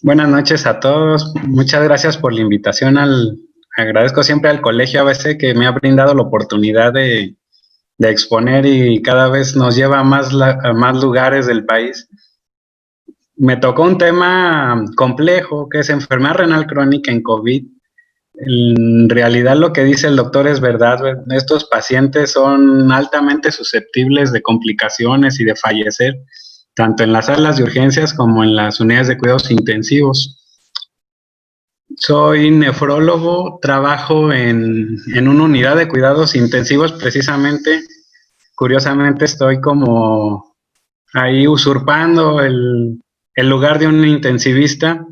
Buenas noches a todos. Muchas gracias por la invitación agradezco siempre al Colegio ABC que me ha brindado la oportunidad de exponer y cada vez nos lleva a más lugares del país. Me tocó un tema complejo que es enfermedad renal crónica en COVID. En realidad lo que dice el doctor es verdad. Estos pacientes son altamente susceptibles de complicaciones y de fallecer, tanto en las salas de urgencias como en las unidades de cuidados intensivos. Soy nefrólogo, trabajo en una unidad de cuidados intensivos precisamente. Curiosamente estoy como ahí usurpando el lugar de un intensivista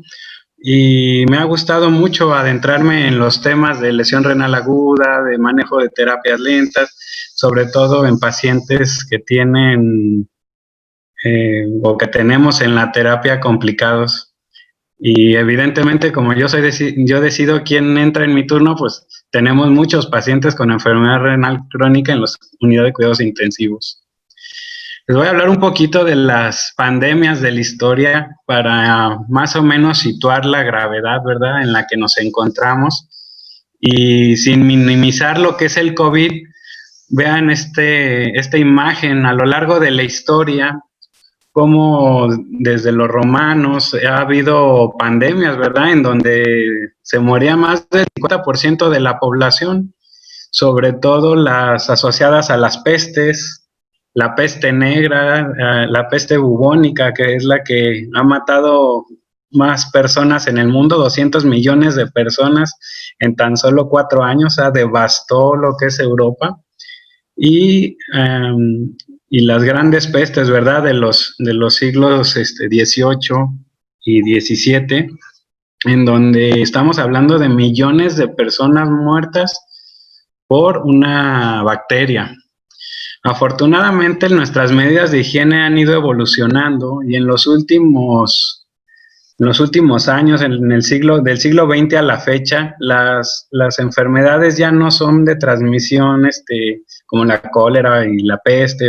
y me ha gustado mucho adentrarme en los temas de lesión renal aguda, de manejo de terapias lentas, sobre todo en pacientes que tienen o que tenemos en la terapia complicados. Y evidentemente, como yo decido quién entra en mi turno, pues tenemos muchos pacientes con enfermedad renal crónica en las unidades de cuidados intensivos. Les voy a hablar un poquito de las pandemias de la historia para más o menos situar la gravedad, ¿verdad?, en la que nos encontramos. Y sin minimizar lo que es el COVID, vean esta imagen a lo largo de la historia, como desde los romanos ha habido pandemias, ¿verdad?, en donde se moría más del 50% de la población, sobre todo las asociadas a las pestes, la peste negra, la peste bubónica, que es la que ha matado más personas en el mundo, 200 millones de personas en tan solo 4 años, o sea, devastó lo que es Europa. Y, y las grandes pestes, ¿verdad?, de los siglos 18 y 17, en donde estamos hablando de millones de personas muertas por una bacteria. Afortunadamente, nuestras medidas de higiene han ido evolucionando y en los últimos años, del siglo XX a la fecha, las enfermedades ya no son de transmisión como la cólera y la peste,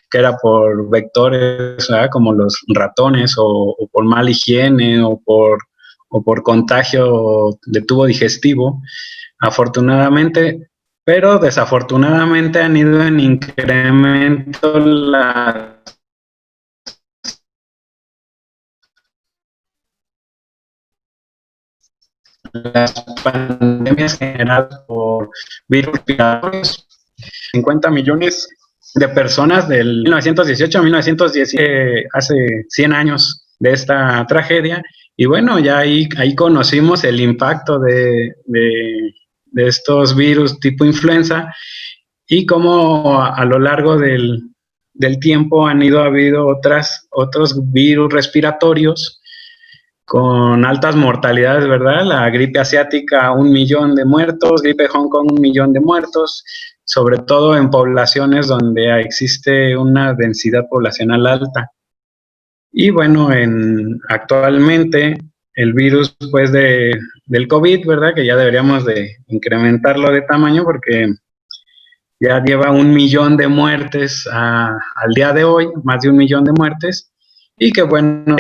que era por vectores, ¿verdad?, como los ratones, o por mala higiene, o por contagio de tubo digestivo, afortunadamente. Pero desafortunadamente han ido en incremento las pandemias generadas por virus respiratorios. 50 millones de personas del 1918 a 1910, hace 100 años de esta tragedia. Y bueno, ya ahí conocimos el impacto de estos virus tipo influenza y cómo a lo largo del tiempo han habido otros virus respiratorios con altas mortalidades, ¿verdad? La gripe asiática, 1 millón de muertos, gripe de Hong Kong, 1 millón de muertos, sobre todo en poblaciones donde existe una densidad poblacional alta. Y bueno, actualmente el virus pues del COVID, ¿verdad?, que ya deberíamos de incrementarlo de tamaño porque ya lleva 1 millón de muertes al día de hoy, más de 1 millón de muertes, y que bueno,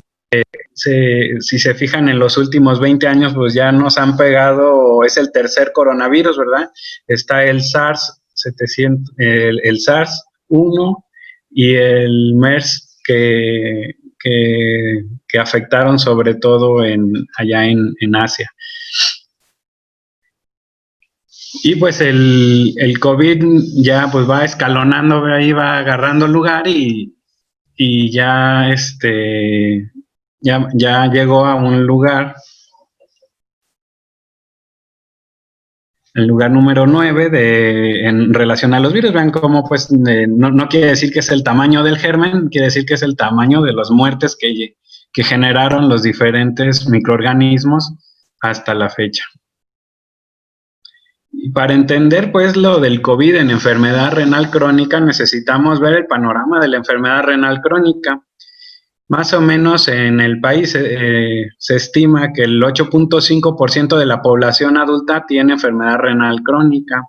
si se fijan en los últimos 20 años, pues ya nos han pegado, es el tercer coronavirus, ¿verdad? Está el SARS 700, el SARS 1 y el MERS que afectaron sobre todo allá en Asia. Y pues el COVID ya pues va escalonando, ahí va agarrando lugar y ya ya llegó a un lugar, el lugar número 9 en relación a los virus. Vean cómo pues no quiere decir que es el tamaño del germen, quiere decir que es el tamaño de las muertes que generaron los diferentes microorganismos hasta la fecha. Y para entender pues lo del COVID en enfermedad renal crónica, necesitamos ver el panorama de la enfermedad renal crónica. Más o menos en el país se estima que el 8.5% de la población adulta tiene enfermedad renal crónica,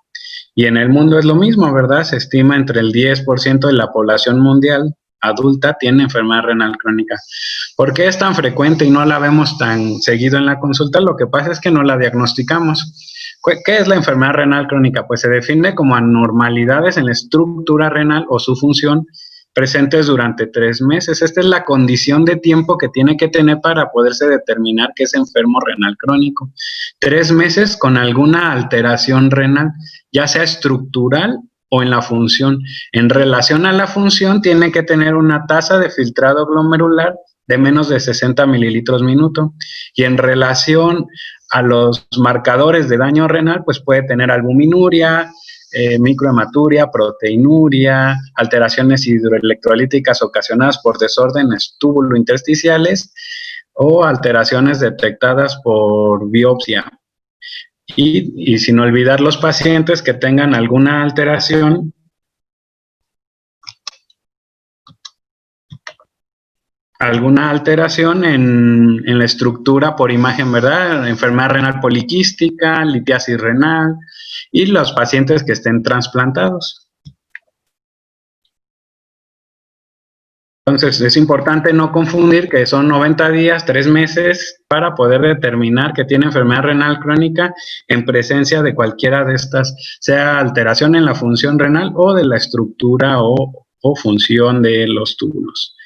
y en el mundo es lo mismo, ¿verdad? Se estima entre el 10% de la población mundial adulta tiene enfermedad renal crónica. ¿Por qué es tan frecuente y no la vemos tan seguido en la consulta? Lo que pasa es que no la diagnosticamos. ¿Qué es la enfermedad renal crónica? Pues se define como anormalidades en la estructura renal o su función presentes durante 3 meses. Esta es la condición de tiempo que tiene que tener para poderse determinar que es enfermo renal crónico. 3 meses con alguna alteración renal, ya sea estructural o en la función. En relación a la función, tiene que tener una tasa de filtrado glomerular de menos de 60 mililitros minuto. Y en relación a los marcadores de daño renal, pues puede tener albuminuria, microhematuria, proteinuria, alteraciones hidroelectrolíticas ocasionadas por desórdenes túbulo-intersticiales o alteraciones detectadas por biopsia. Y sin olvidar los pacientes que tengan alguna alteración en la estructura por imagen, ¿verdad? Enfermedad renal poliquística, litiasis renal y los pacientes que estén trasplantados. Entonces, es importante no confundir que son 90 días, 3 meses, para poder determinar que tiene enfermedad renal crónica en presencia de cualquiera de estas, sea alteración en la función renal o de la estructura o función de los túbulos.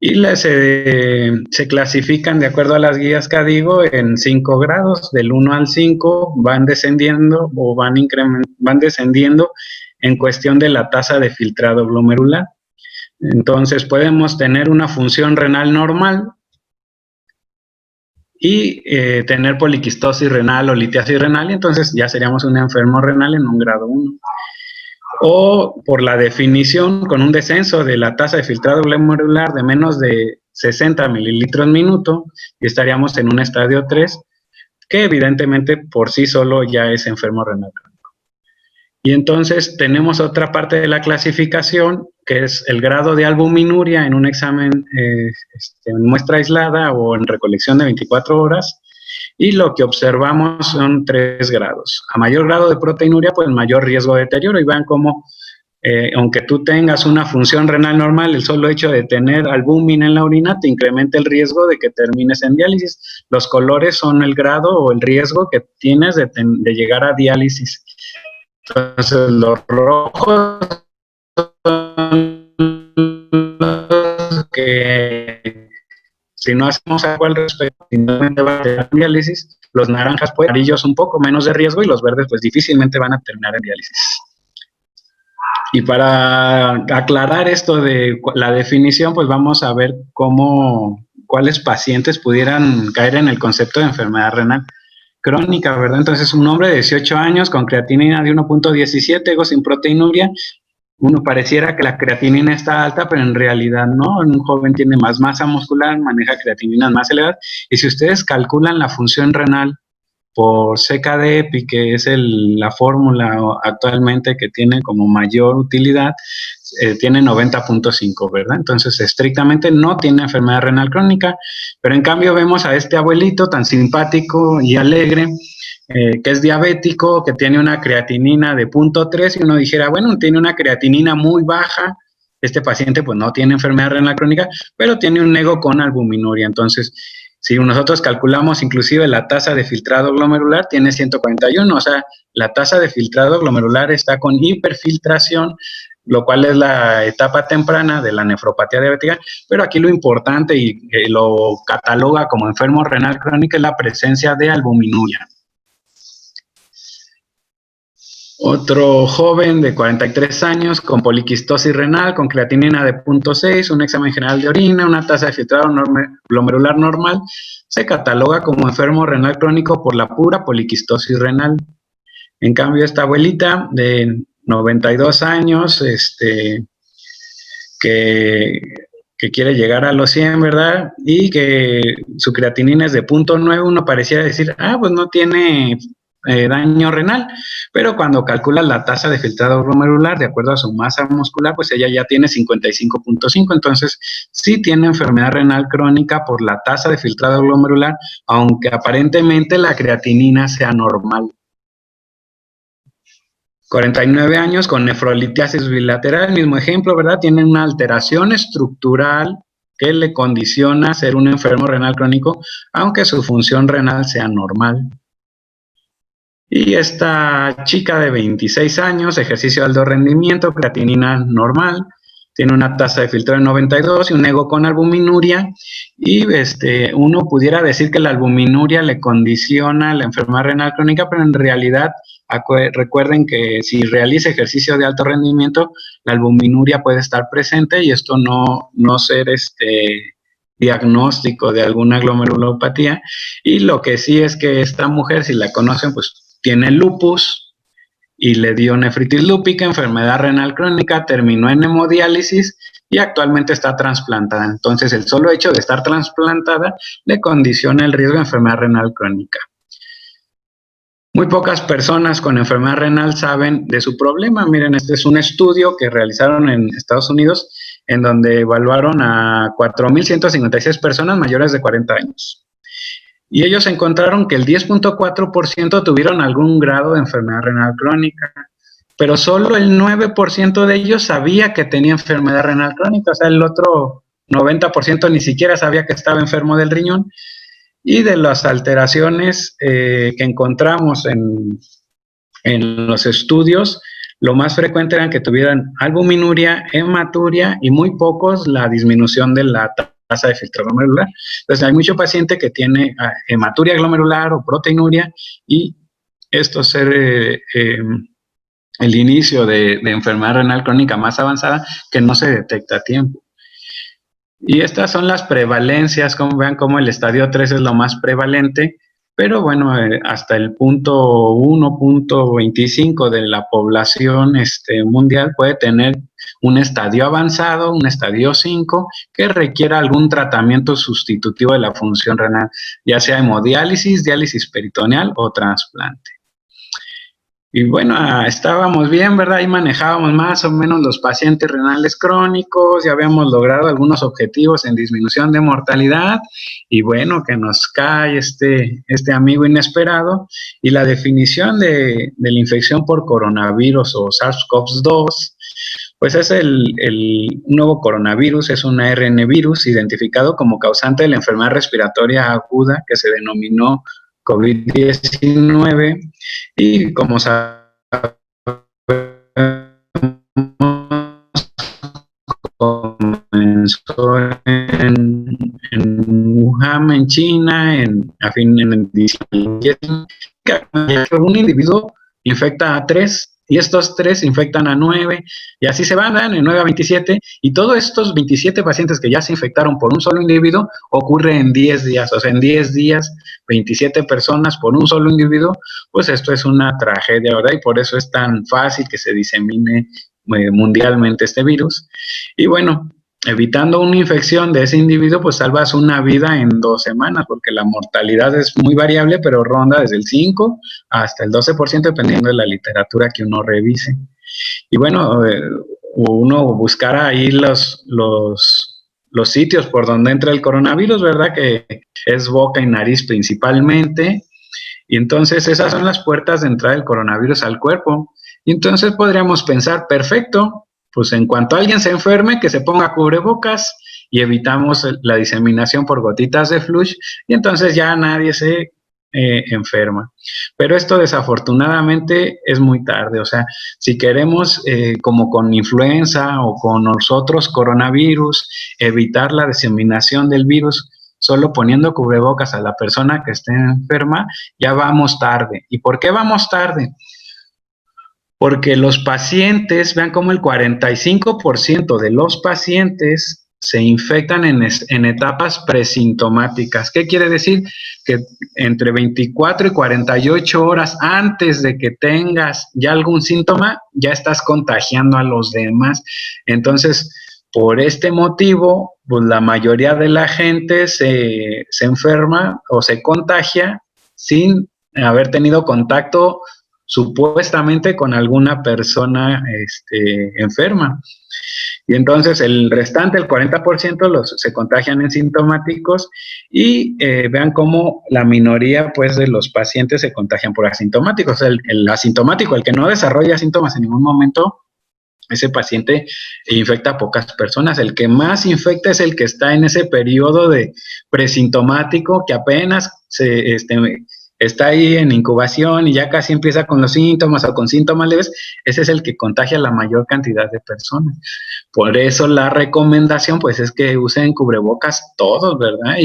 Y se clasifican de acuerdo a las guías que digo en 5 grados, del 1 al 5 van descendiendo o van descendiendo en cuestión de la tasa de filtrado glomerular. Entonces podemos tener una función renal normal y tener poliquistosis renal o litiasis renal, y entonces ya seríamos un enfermo renal en un grado 1. O por la definición, con un descenso de la tasa de filtrado glomerular de menos de 60 mililitros minuto, y estaríamos en un estadio 3, que evidentemente por sí solo ya es enfermo renal crónico. Y entonces tenemos otra parte de la clasificación, que es el grado de albuminuria en un examen en muestra aislada o en recolección de 24 horas, y lo que observamos son 3 grados. A mayor grado de proteinuria, pues mayor riesgo de deterioro, y vean cómo, aunque tú tengas una función renal normal, el solo hecho de tener albúmina en la orina te incrementa el riesgo de que termines en diálisis. Los colores son el grado o el riesgo que tienes de llegar a diálisis. Entonces, los rojos son los que, si no hacemos algo al respecto, finalmente va a tener diálisis. Los naranjas, pues, amarillos un poco menos de riesgo, y los verdes, pues, difícilmente van a terminar en diálisis. Y para aclarar esto de la definición, pues vamos a ver cuáles pacientes pudieran caer en el concepto de enfermedad renal crónica, ¿verdad? Entonces, un hombre de 18 años con creatinina de 1.17, ego sin proteinuria, uno pareciera que la creatinina está alta, pero en realidad no. Un joven tiene más masa muscular, maneja creatininas más elevadas, y si ustedes calculan la función renal por CKD-EPI, que es la fórmula actualmente que tiene como mayor utilidad, tiene 90.5, ¿verdad? Entonces, estrictamente no tiene enfermedad renal crónica, pero en cambio vemos a este abuelito tan simpático y alegre, que es diabético, que tiene una creatinina de 0.3, y uno dijera, bueno, tiene una creatinina muy baja, este paciente pues no tiene enfermedad renal crónica, pero tiene un nego con albuminuria. Entonces, si nosotros calculamos inclusive la tasa de filtrado glomerular, tiene 141, o sea, la tasa de filtrado glomerular está con hiperfiltración, lo cual es la etapa temprana de la nefropatía diabética, pero aquí lo importante y lo cataloga como enfermo renal crónico es la presencia de albuminuria. Otro joven de 43 años con poliquistosis renal, con creatinina de 0.6, un examen general de orina, una tasa de filtrado glomerular normal, se cataloga como enfermo renal crónico por la pura poliquistosis renal. En cambio, esta abuelita de 92 años, que quiere llegar a los 100, ¿verdad? Y que su creatinina es de 0.9, uno pareciera decir, pues no tiene daño renal, pero cuando calcula la tasa de filtrado glomerular de acuerdo a su masa muscular, pues ella ya tiene 55.5, entonces sí tiene enfermedad renal crónica por la tasa de filtrado glomerular, aunque aparentemente la creatinina sea normal. 49 años con nefrolitiasis bilateral, mismo ejemplo, ¿verdad? Tiene una alteración estructural que le condiciona ser un enfermo renal crónico, aunque su función renal sea normal. Y esta chica de 26 años, ejercicio de alto rendimiento, creatinina normal, tiene una tasa de filtrado de 92 y un ego con albuminuria, y uno pudiera decir que la albuminuria le condiciona la enfermedad renal crónica, pero en realidad recuerden que si realiza ejercicio de alto rendimiento, la albuminuria puede estar presente y esto no ser diagnóstico de alguna glomerulopatía. Y lo que sí es que esta mujer, si la conocen, pues tiene lupus y le dio nefritis lúpica, enfermedad renal crónica, terminó en hemodiálisis y actualmente está trasplantada. Entonces, el solo hecho de estar trasplantada le condiciona el riesgo de enfermedad renal crónica. Muy pocas personas con enfermedad renal saben de su problema. Miren, este es un estudio que realizaron en Estados Unidos en donde evaluaron a 4.156 personas mayores de 40 años. Y ellos encontraron que el 10.4% tuvieron algún grado de enfermedad renal crónica, pero solo el 9% de ellos sabía que tenía enfermedad renal crónica, o sea, el otro 90% ni siquiera sabía que estaba enfermo del riñón. Y de las alteraciones que encontramos en los estudios, lo más frecuente eran que tuvieran albuminuria, hematuria y muy pocos la disminución de la tasa de filtrado glomerular. Entonces hay mucho paciente que tiene hematuria glomerular o proteinuria y esto ser el inicio de enfermedad renal crónica más avanzada que no se detecta a tiempo. Y estas son las prevalencias, como vean como el estadio 3 es lo más prevalente, pero bueno, hasta el punto 1.25 de la población mundial puede tener un estadio avanzado, un estadio 5, que requiera algún tratamiento sustitutivo de la función renal, ya sea hemodiálisis, diálisis peritoneal o trasplante. Y bueno, estábamos bien, ¿verdad? Ahí manejábamos más o menos los pacientes renales crónicos, ya habíamos logrado algunos objetivos en disminución de mortalidad, y bueno, que nos cae este amigo inesperado, y la definición de la infección por coronavirus o SARS-CoV-2, pues es el nuevo coronavirus, es un ARN virus identificado como causante de la enfermedad respiratoria aguda que se denominó COVID-19, y como sabemos, comenzó en Wuhan, en China, en un individuo infecta a 3 y estos 3 infectan a 9 y así se van, de 9 a 27, y todos estos 27 pacientes que ya se infectaron por un solo individuo ocurre en 10 días, o sea, en 10 días 27 personas por un solo individuo. Pues esto es una tragedia, ¿verdad? Y por eso es tan fácil que se disemine mundialmente este virus. Y bueno, evitando una infección de ese individuo, pues salvas una vida en 2 semanas, porque la mortalidad es muy variable, pero ronda desde el 5 hasta el 12%, dependiendo de la literatura que uno revise. Y bueno, uno buscará ahí los sitios por donde entra el coronavirus, ¿verdad? Que es boca y nariz principalmente. Y entonces esas son las puertas de entrada del coronavirus al cuerpo. Y entonces podríamos pensar, perfecto, pues en cuanto alguien se enferme, que se ponga cubrebocas y evitamos la diseminación por gotitas de flush, y entonces ya nadie se enferma. Pero esto desafortunadamente es muy tarde. O sea, si queremos, como con influenza o con los otros coronavirus, evitar la diseminación del virus, solo poniendo cubrebocas a la persona que esté enferma, ya vamos tarde. ¿Y por qué vamos tarde? Porque los pacientes, vean cómo el 45% de los pacientes se infectan en etapas presintomáticas. ¿Qué quiere decir? Que entre 24 y 48 horas antes de que tengas ya algún síntoma, ya estás contagiando a los demás. Entonces, por este motivo, pues la mayoría de la gente se enferma o se contagia sin haber tenido contacto supuestamente con alguna persona enferma. Y entonces el restante, el 40%, se contagian en sintomáticos y vean cómo la minoría pues de los pacientes se contagian por asintomáticos. O sea, el asintomático, el que no desarrolla síntomas en ningún momento, ese paciente infecta a pocas personas. El que más infecta es el que está en ese periodo de presintomático, que apenas está ahí en incubación y ya casi empieza con los síntomas o con síntomas leves. Ese es el que contagia a la mayor cantidad de personas. Por eso la recomendación pues es que usen cubrebocas todos, ¿verdad?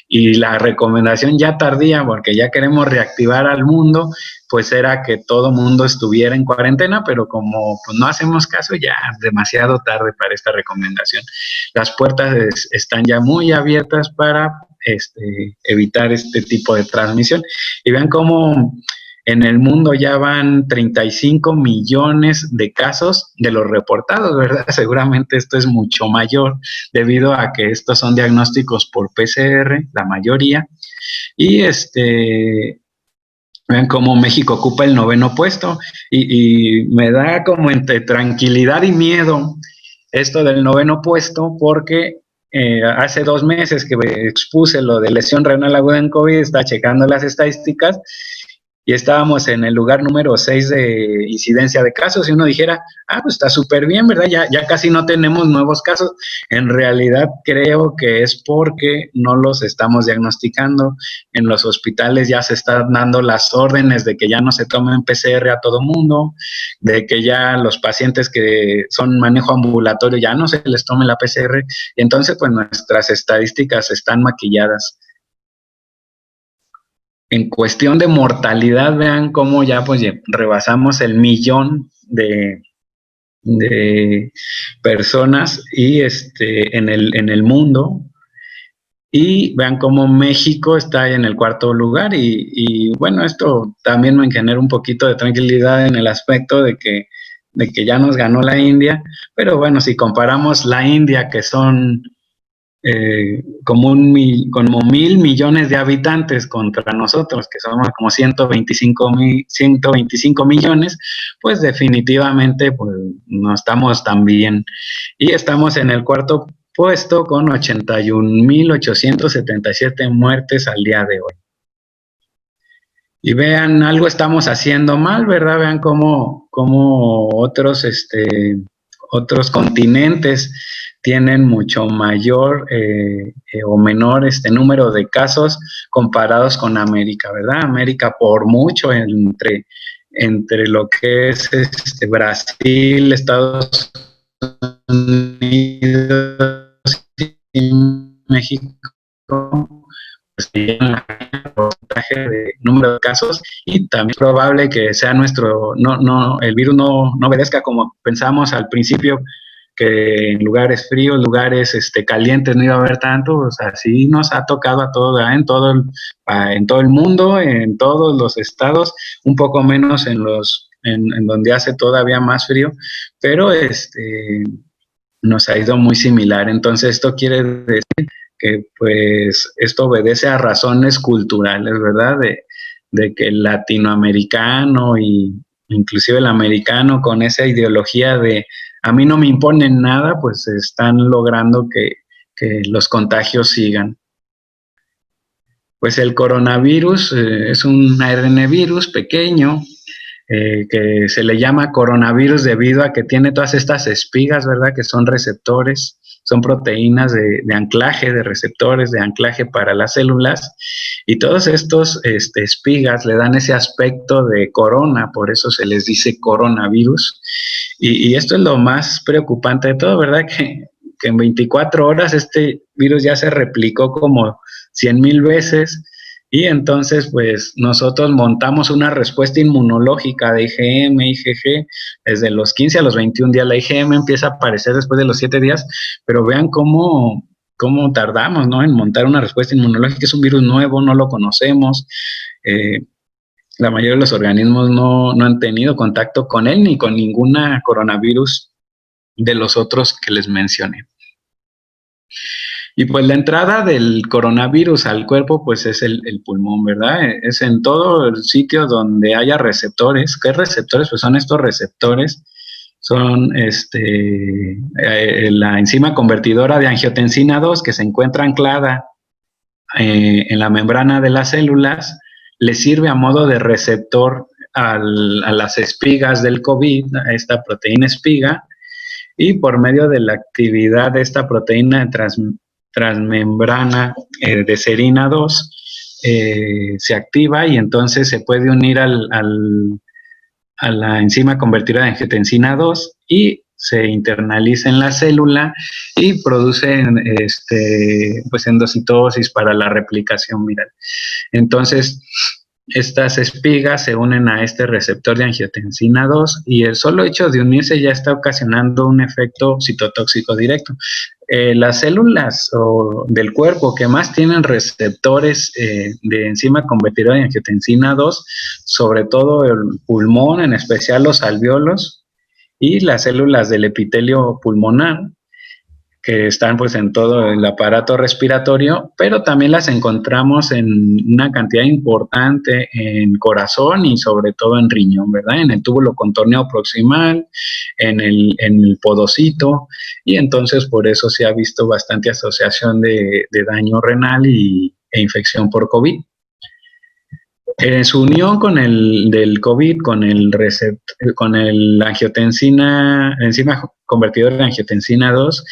Y la recomendación ya tardía, porque ya queremos reactivar al mundo, pues era que todo mundo estuviera en cuarentena, pero como pues, no hacemos caso, ya demasiado tarde para esta recomendación. Las puertas están ya muy abiertas para evitar este tipo de transmisión. Y vean cómo en el mundo ya van 35 millones de casos de los reportados, ¿verdad? Seguramente esto es mucho mayor debido a que estos son diagnósticos por PCR, la mayoría, y vean cómo México ocupa el 9º puesto y me da como entre tranquilidad y miedo esto del 9º puesto porque hace 2 meses que expuse lo de lesión renal aguda en COVID, está checando las estadísticas y estábamos en el lugar número 6 de incidencia de casos y uno dijera, pues está súper bien, ¿verdad? Ya casi no tenemos nuevos casos. En realidad creo que es porque no los estamos diagnosticando. En los hospitales ya se están dando las órdenes de que ya no se tomen PCR a todo mundo, de que ya los pacientes que son manejo ambulatorio ya no se les tome la PCR, y entonces pues nuestras estadísticas están maquilladas. En cuestión de mortalidad, vean cómo ya pues rebasamos el 1,000,000 de personas y en el mundo, y vean cómo México está en el 4º lugar y bueno, esto también me genera un poquito de tranquilidad en el aspecto de que ya nos ganó la India, pero bueno, si comparamos la India, que son como 1,000 millones de habitantes contra nosotros, que somos como 125 millones, pues definitivamente pues, no estamos tan bien. Y estamos en el 4º puesto con 81,877 muertes al día de hoy. Y vean, algo estamos haciendo mal, ¿verdad? Vean cómo otros continentes tienen mucho mayor o menor número de casos comparados con América, ¿verdad? América por mucho entre lo que es Brasil, Estados Unidos y México, pues tienen el porcentaje de número de casos, y también es probable que sea el virus no obedezca como pensamos al principio, que en lugares fríos, lugares calientes no iba a haber tanto. O sea, sí nos ha tocado a todos, ¿verdad? En todo el mundo, en todos los estados, un poco menos en donde hace todavía más frío, pero nos ha ido muy similar. Entonces esto quiere decir que pues esto obedece a razones culturales, ¿verdad? De que el latinoamericano y inclusive el americano, con esa ideología de a mí no me imponen nada, pues están logrando que los contagios sigan. Pues el coronavirus es un ARN virus pequeño, que se le llama coronavirus debido a que tiene todas estas espigas, ¿verdad? Que son receptores, son proteínas de anclaje, de receptores, de anclaje para las células, y todos estos espigas le dan ese aspecto de corona, por eso se les dice coronavirus, y esto es lo más preocupante de todo, ¿verdad? Que en 24 horas este virus ya se replicó como 100,000 veces, y entonces, pues, nosotros montamos una respuesta inmunológica de IgM, IgG, desde los 15 a los 21 días. La IgM empieza a aparecer después de los 7 días, pero vean cómo tardamos, ¿no?, en montar una respuesta inmunológica. Es un virus nuevo, no lo conocemos. La mayoría de los organismos no han tenido contacto con él ni con ninguna coronavirus de los otros que les mencioné. Y pues la entrada del coronavirus al cuerpo pues es el pulmón, ¿verdad? Es en todo el sitio donde haya receptores. ¿Qué receptores? Pues son estos receptores, son la enzima convertidora de angiotensina 2 que se encuentra anclada en la membrana de las células, le sirve a modo de receptor a las espigas del COVID, a esta proteína espiga, y por medio de la actividad de esta proteína transmembrana de serina 2, se activa y entonces se puede unir a la enzima convertida de angiotensina 2 y se internaliza en la célula y produce pues endocitosis para la replicación viral. Entonces, estas espigas se unen a este receptor de angiotensina 2 y el solo hecho de unirse ya está ocasionando un efecto citotóxico directo. Las células del cuerpo que más tienen receptores de enzima convertidora de angiotensina 2, sobre todo el pulmón, en especial los alvéolos y las células del epitelio pulmonar, que están pues en todo el aparato respiratorio, pero también las encontramos en una cantidad importante en corazón y sobre todo en riñón, ¿verdad? En el túbulo contorneo proximal, en el podocito, y entonces por eso se ha visto bastante asociación de daño renal e infección por COVID. Su unión con el del COVID, con el angiotensina, enzima convertidora de angiotensina 2,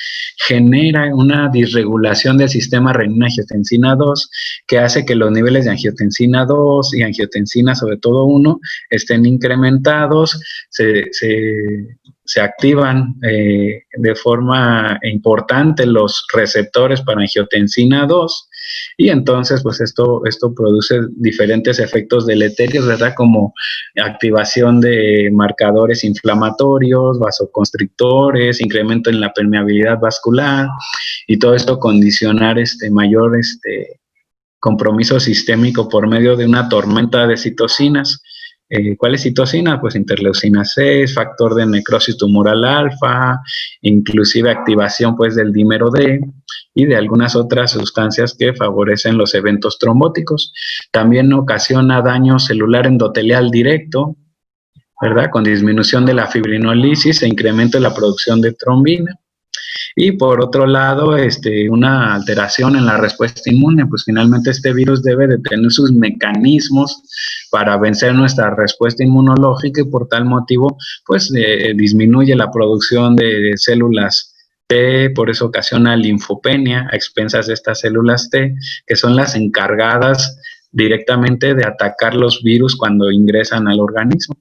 genera una disregulación del sistema renina-angiotensina 2 que hace que los niveles de angiotensina 2 y angiotensina, sobre todo 1, estén incrementados, se activan de forma importante los receptores para angiotensina 2 y entonces pues esto produce diferentes efectos deleterios, ¿verdad? Como activación de marcadores inflamatorios, vasoconstrictores, incremento en la permeabilidad vascular y todo esto condicionar mayor compromiso sistémico por medio de una tormenta de citocinas. ¿Cuál es citocina? Pues interleucina 6, factor de necrosis tumoral alfa, inclusive activación pues del dímero D y de algunas otras sustancias que favorecen los eventos trombóticos. También ocasiona daño celular endotelial directo, ¿verdad? Con disminución de la fibrinolisis e incremento de la producción de trombina. Y por otro lado, una alteración en la respuesta inmune, pues finalmente este virus debe de tener sus mecanismos para vencer nuestra respuesta inmunológica y por tal motivo, pues disminuye la producción de células T, por eso ocasiona linfopenia a expensas de estas células T, que son las encargadas directamente de atacar los virus cuando ingresan al organismo.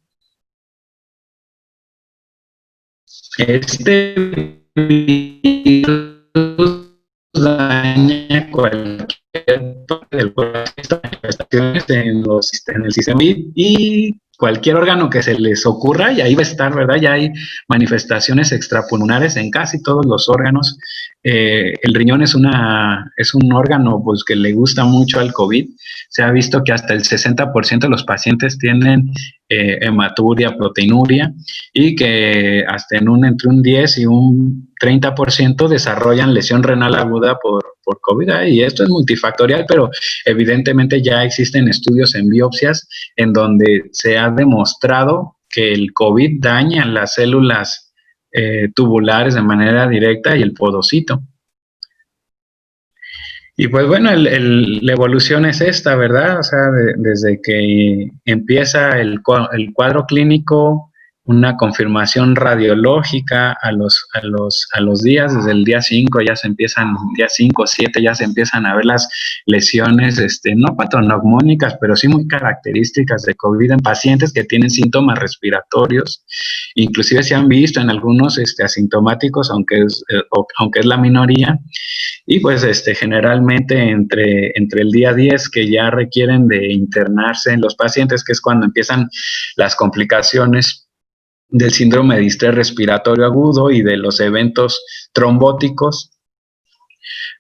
Este virus daña cualquier parte del cuerpo, manifestaciones en el sistema y cualquier órgano que se les ocurra, y ahí va a estar, ¿verdad? Ya hay manifestaciones extrapulmonares en casi todos los órganos. El riñón es un órgano pues, que le gusta mucho al COVID. Se ha visto que hasta el 60% de los pacientes tienen hematuria, proteinuria, y que hasta entre un 10 y un 30% desarrollan lesión renal aguda por COVID. Y esto es multifactorial, pero evidentemente ya existen estudios en biopsias en donde se ha demostrado que el COVID daña las células tubulares de manera directa y el podocito. Y pues bueno, la evolución es esta, ¿verdad? O sea, desde que empieza el cuadro clínico, una confirmación radiológica a los días, desde el día 5 ya se empiezan, día 5 o 7 ya se empiezan a ver las lesiones, no patognomónicas, pero sí muy características de COVID en pacientes que tienen síntomas respiratorios. Inclusive se han visto en algunos asintomáticos, aunque es la minoría. Y pues generalmente entre el día 10 que ya requieren de internarse en los pacientes, que es cuando empiezan las complicaciones del síndrome de distrés respiratorio agudo y de los eventos trombóticos,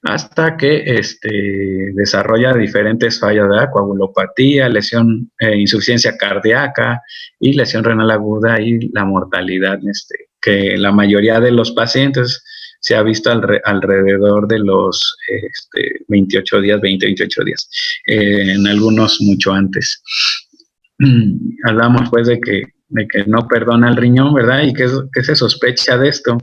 hasta que desarrolla diferentes fallas, ¿verdad? Coagulopatía, lesión, insuficiencia cardíaca y lesión renal aguda y la mortalidad, que la mayoría de los pacientes se ha visto alrededor de los 28 días, 20-28 días, en algunos mucho antes. Hablamos pues de que no perdona el riñón, ¿verdad? ¿Y qué se sospecha de esto?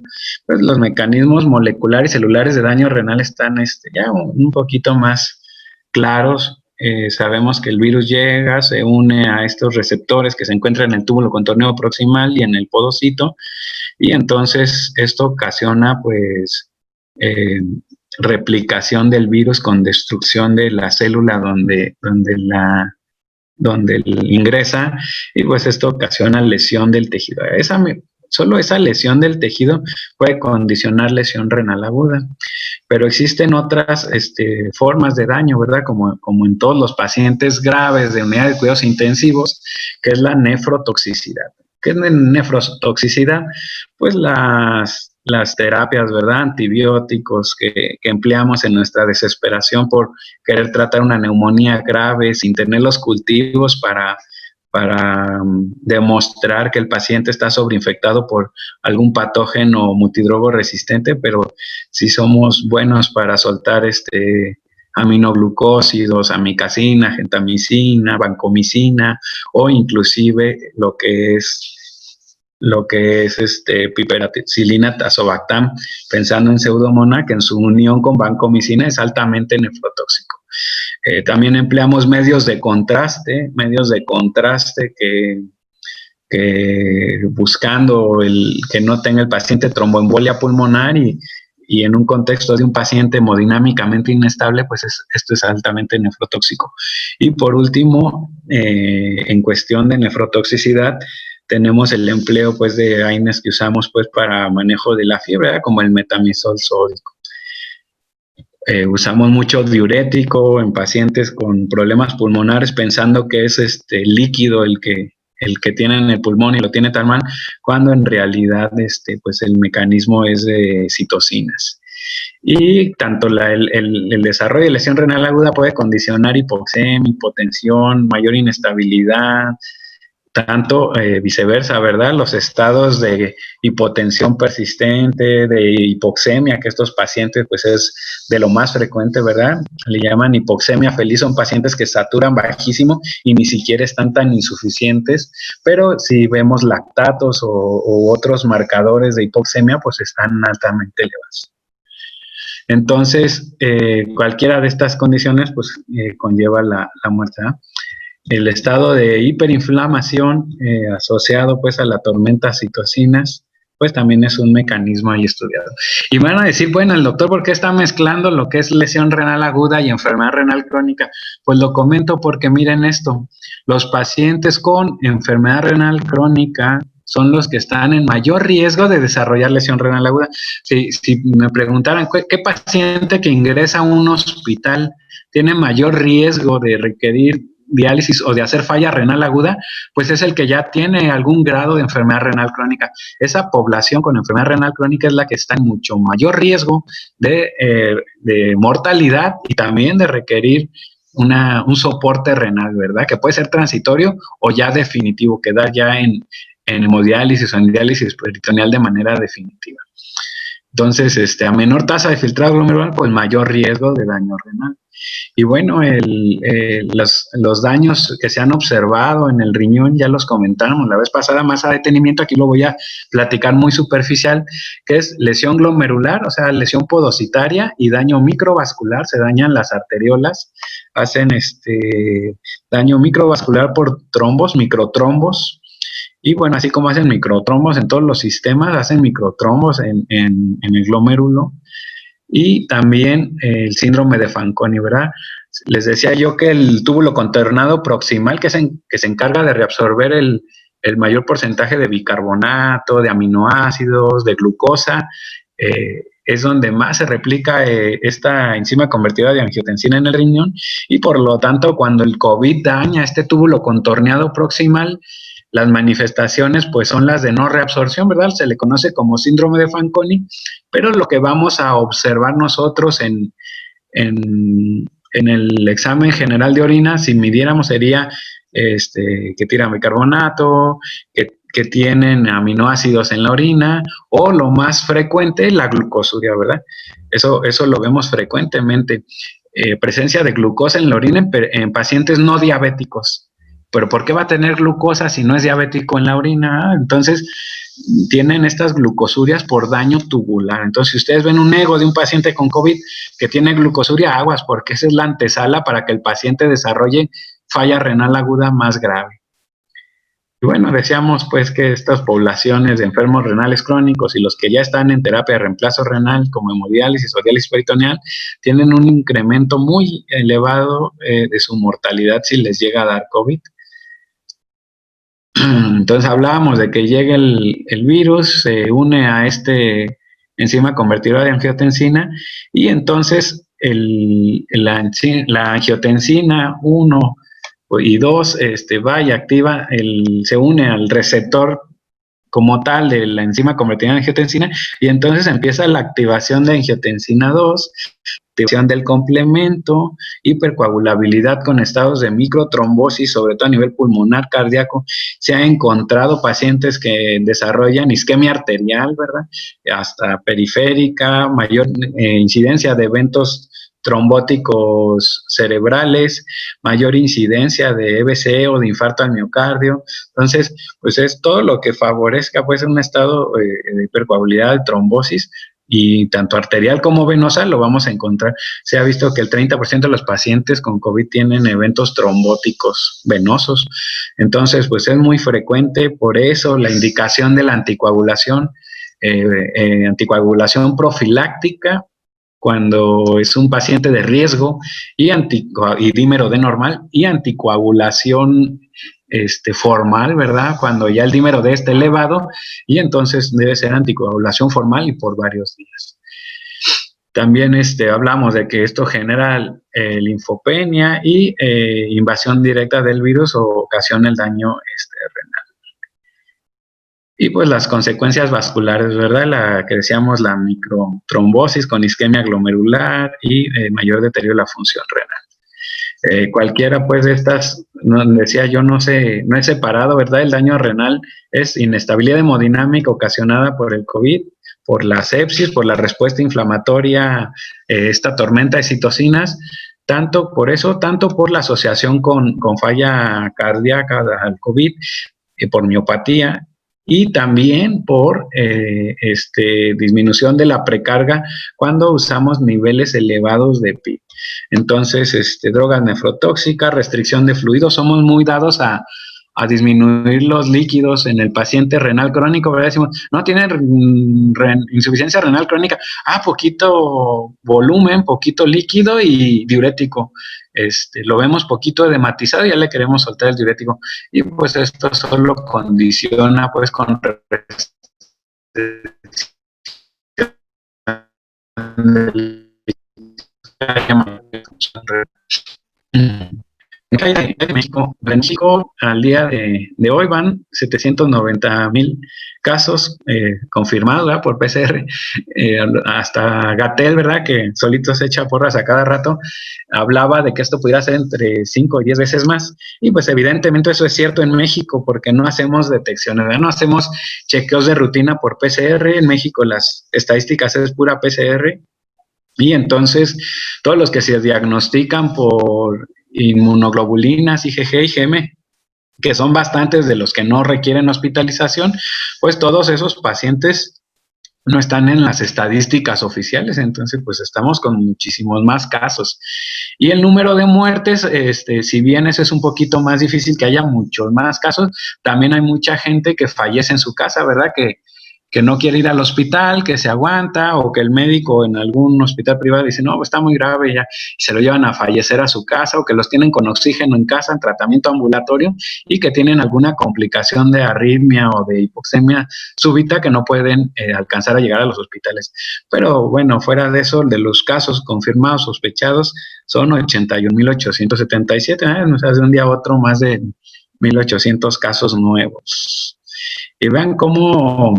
Pues los mecanismos moleculares y celulares de daño renal están ya un poquito más claros. Sabemos que el virus llega, se une a estos receptores que se encuentran en el túbulo contorneado proximal y en el podocito, y entonces esto ocasiona pues replicación del virus con destrucción de la célula donde ingresa, y pues esto ocasiona lesión del tejido. Solo esa lesión del tejido puede condicionar lesión renal aguda, pero existen otras formas de daño, ¿verdad? Como en todos los pacientes graves de unidad de cuidados intensivos, que es la nefrotoxicidad. ¿Qué es nefrotoxicidad? Pues las terapias, ¿verdad? Antibióticos que empleamos en nuestra desesperación por querer tratar una neumonía grave sin tener los cultivos para demostrar que el paciente está sobreinfectado por algún patógeno multidrogo resistente, pero si somos buenos para soltar aminoglucósidos, amicacina, gentamicina, vancomicina, o inclusive lo que es piperacilina tazobactam, pensando en Pseudomonas, que en su unión con vancomicina es altamente nefrotóxico. También empleamos medios de contraste que buscando que no tenga el paciente tromboembolia pulmonar, y en un contexto de un paciente hemodinámicamente inestable, pues esto es altamente nefrotóxico. Y por último, en cuestión de nefrotoxicidad, tenemos el empleo pues de AINES que usamos pues para manejo de la fiebre, ¿verdad? Como el metamizol sódico. Usamos mucho diurético en pacientes con problemas pulmonares, pensando que es líquido el que tiene en el pulmón y lo tiene tan mal, cuando en realidad pues el mecanismo es de citocinas. Y tanto el desarrollo de lesión renal aguda puede condicionar hipoxemia, hipotensión, mayor inestabilidad, tanto viceversa, ¿verdad? Los estados de hipotensión persistente, de hipoxemia, que estos pacientes pues es de lo más frecuente, ¿verdad? Le llaman hipoxemia feliz, son pacientes que saturan bajísimo y ni siquiera están tan insuficientes, pero si vemos lactatos o otros marcadores de hipoxemia, pues están altamente elevados. Entonces, cualquiera de estas condiciones pues conlleva la muerte, ¿no? El estado de hiperinflamación asociado pues a la tormenta citocinas, pues también es un mecanismo ahí estudiado. Y van a decir, bueno, el doctor, ¿por qué está mezclando lo que es lesión renal aguda y enfermedad renal crónica? Pues lo comento porque miren esto, los pacientes con enfermedad renal crónica son los que están en mayor riesgo de desarrollar lesión renal aguda. Si me preguntaran, ¿qué paciente que ingresa a un hospital tiene mayor riesgo de requerir diálisis o de hacer falla renal aguda? Pues es el que ya tiene algún grado de enfermedad renal crónica. Esa población con enfermedad renal crónica es la que está en mucho mayor riesgo de mortalidad y también de requerir un soporte renal, ¿verdad? Que puede ser transitorio o ya definitivo, quedar ya en hemodiálisis o en diálisis peritoneal de manera definitiva. Entonces, a menor tasa de filtrado glomerular, pues mayor riesgo de daño renal. Y bueno, los daños que se han observado en el riñón ya los comentamos la vez pasada, más a detenimiento, aquí lo voy a platicar muy superficial, que es lesión glomerular, o sea, lesión podocitaria, y daño microvascular, se dañan las arteriolas, hacen daño microvascular por trombos, microtrombos, y bueno, así como hacen microtrombos en todos los sistemas, hacen microtrombos en el glomérulo. Y también el síndrome de Fanconi, ¿verdad? Les decía yo que el túbulo contornado proximal, que se encarga de reabsorber el mayor porcentaje de bicarbonato, de aminoácidos, de glucosa, es donde más se replica esta enzima convertidora de angiotensina en el riñón, y por lo tanto cuando el COVID daña este túbulo contorneado proximal, las manifestaciones pues son las de no reabsorción, ¿verdad? Se le conoce como síndrome de Fanconi, pero lo que vamos a observar nosotros en el examen general de orina, si midiéramos, sería que tiran bicarbonato, que que tienen aminoácidos en la orina, o lo más frecuente, la glucosuria, ¿verdad? Eso lo vemos frecuentemente. Presencia de glucosa en la orina en pacientes no diabéticos. Pero ¿por qué va a tener glucosa si no es diabético en la orina? Entonces, tienen estas glucosurias por daño tubular. Entonces, si ustedes ven un ego de un paciente con COVID que tiene glucosuria, aguas, porque esa es la antesala para que el paciente desarrolle falla renal aguda más grave. Y bueno, decíamos pues que estas poblaciones de enfermos renales crónicos y los que ya están en terapia de reemplazo renal como hemodiálisis o diálisis peritoneal tienen un incremento muy elevado de su mortalidad si les llega a dar COVID. Entonces hablábamos de que llega el virus, se une a este enzima convertidora de angiotensina y entonces la angiotensina 1 y 2 va y activa, se une al receptor como tal de la enzima convertida en angiotensina y entonces empieza la activación de angiotensina 2, activación del complemento, hipercoagulabilidad con estados de microtrombosis, sobre todo a nivel pulmonar, cardíaco. Se ha encontrado pacientes que desarrollan isquemia arterial, ¿verdad? Hasta periférica, mayor incidencia de eventos trombóticos cerebrales, mayor incidencia de EBC o de infarto al miocardio. Entonces, pues es todo lo que favorezca pues un estado de hipercoagulabilidad, de trombosis, y tanto arterial como venosa lo vamos a encontrar. Se ha visto que el 30% de los pacientes con COVID tienen eventos trombóticos venosos. Entonces, pues es muy frecuente, por eso la indicación de la anticoagulación, anticoagulación profiláctica, cuando es un paciente de riesgo y dímero D normal y anticoagulación formal, ¿verdad? Cuando ya el dímero D está elevado y entonces debe ser anticoagulación formal y por varios días. También hablamos de que esto genera linfopenia y invasión directa del virus o ocasiona el daño renal. Y pues las consecuencias vasculares, ¿verdad? La que decíamos, la microtrombosis con isquemia glomerular y mayor deterioro de la función renal. Cualquiera pues de estas, decía yo, no he separado, ¿verdad? El daño renal es inestabilidad hemodinámica ocasionada por el COVID, por la sepsis, por la respuesta inflamatoria, esta tormenta de citocinas, tanto por la asociación con falla cardíaca al COVID, por miopatía, y también por disminución de la precarga cuando usamos niveles elevados de PIB. Entonces, drogas nefrotóxicas, restricción de fluidos, somos muy dados a disminuir los líquidos en el paciente renal crónico, ¿verdad? Decimos, no, tiene insuficiencia renal crónica, poquito volumen, poquito líquido y diurético. Lo vemos poquito edematizado y ya le queremos soltar el diurético. Y pues esto solo condiciona pues con en México, al día de hoy van 790,000 casos confirmados, ¿verdad? Por PCR, hasta Gatell, ¿verdad? Que solito se echa porras a cada rato, hablaba de que esto pudiera ser entre 5 y 10 veces más, y pues evidentemente eso es cierto en México, porque no hacemos detecciones, ¿verdad? No hacemos chequeos de rutina por PCR. En México las estadísticas es pura PCR, y entonces todos los que se diagnostican por inmunoglobulinas, IgG y IgM, que son bastantes de los que no requieren hospitalización, pues todos esos pacientes no están en las estadísticas oficiales. Entonces pues estamos con muchísimos más casos. Y el número de muertes, si bien ese es un poquito más difícil, que haya muchos más casos, también hay mucha gente que fallece en su casa, ¿verdad? Que no quiere ir al hospital, que se aguanta, o que el médico en algún hospital privado dice, no, está muy grave ya, y se lo llevan a fallecer a su casa, o que los tienen con oxígeno en casa, en tratamiento ambulatorio, y que tienen alguna complicación de arritmia o de hipoxemia súbita que no pueden alcanzar a llegar a los hospitales. Pero bueno, fuera de eso, de los casos confirmados, sospechados, son 81,877, o sea, de un día a otro más de 1,800 casos nuevos. Y vean cómo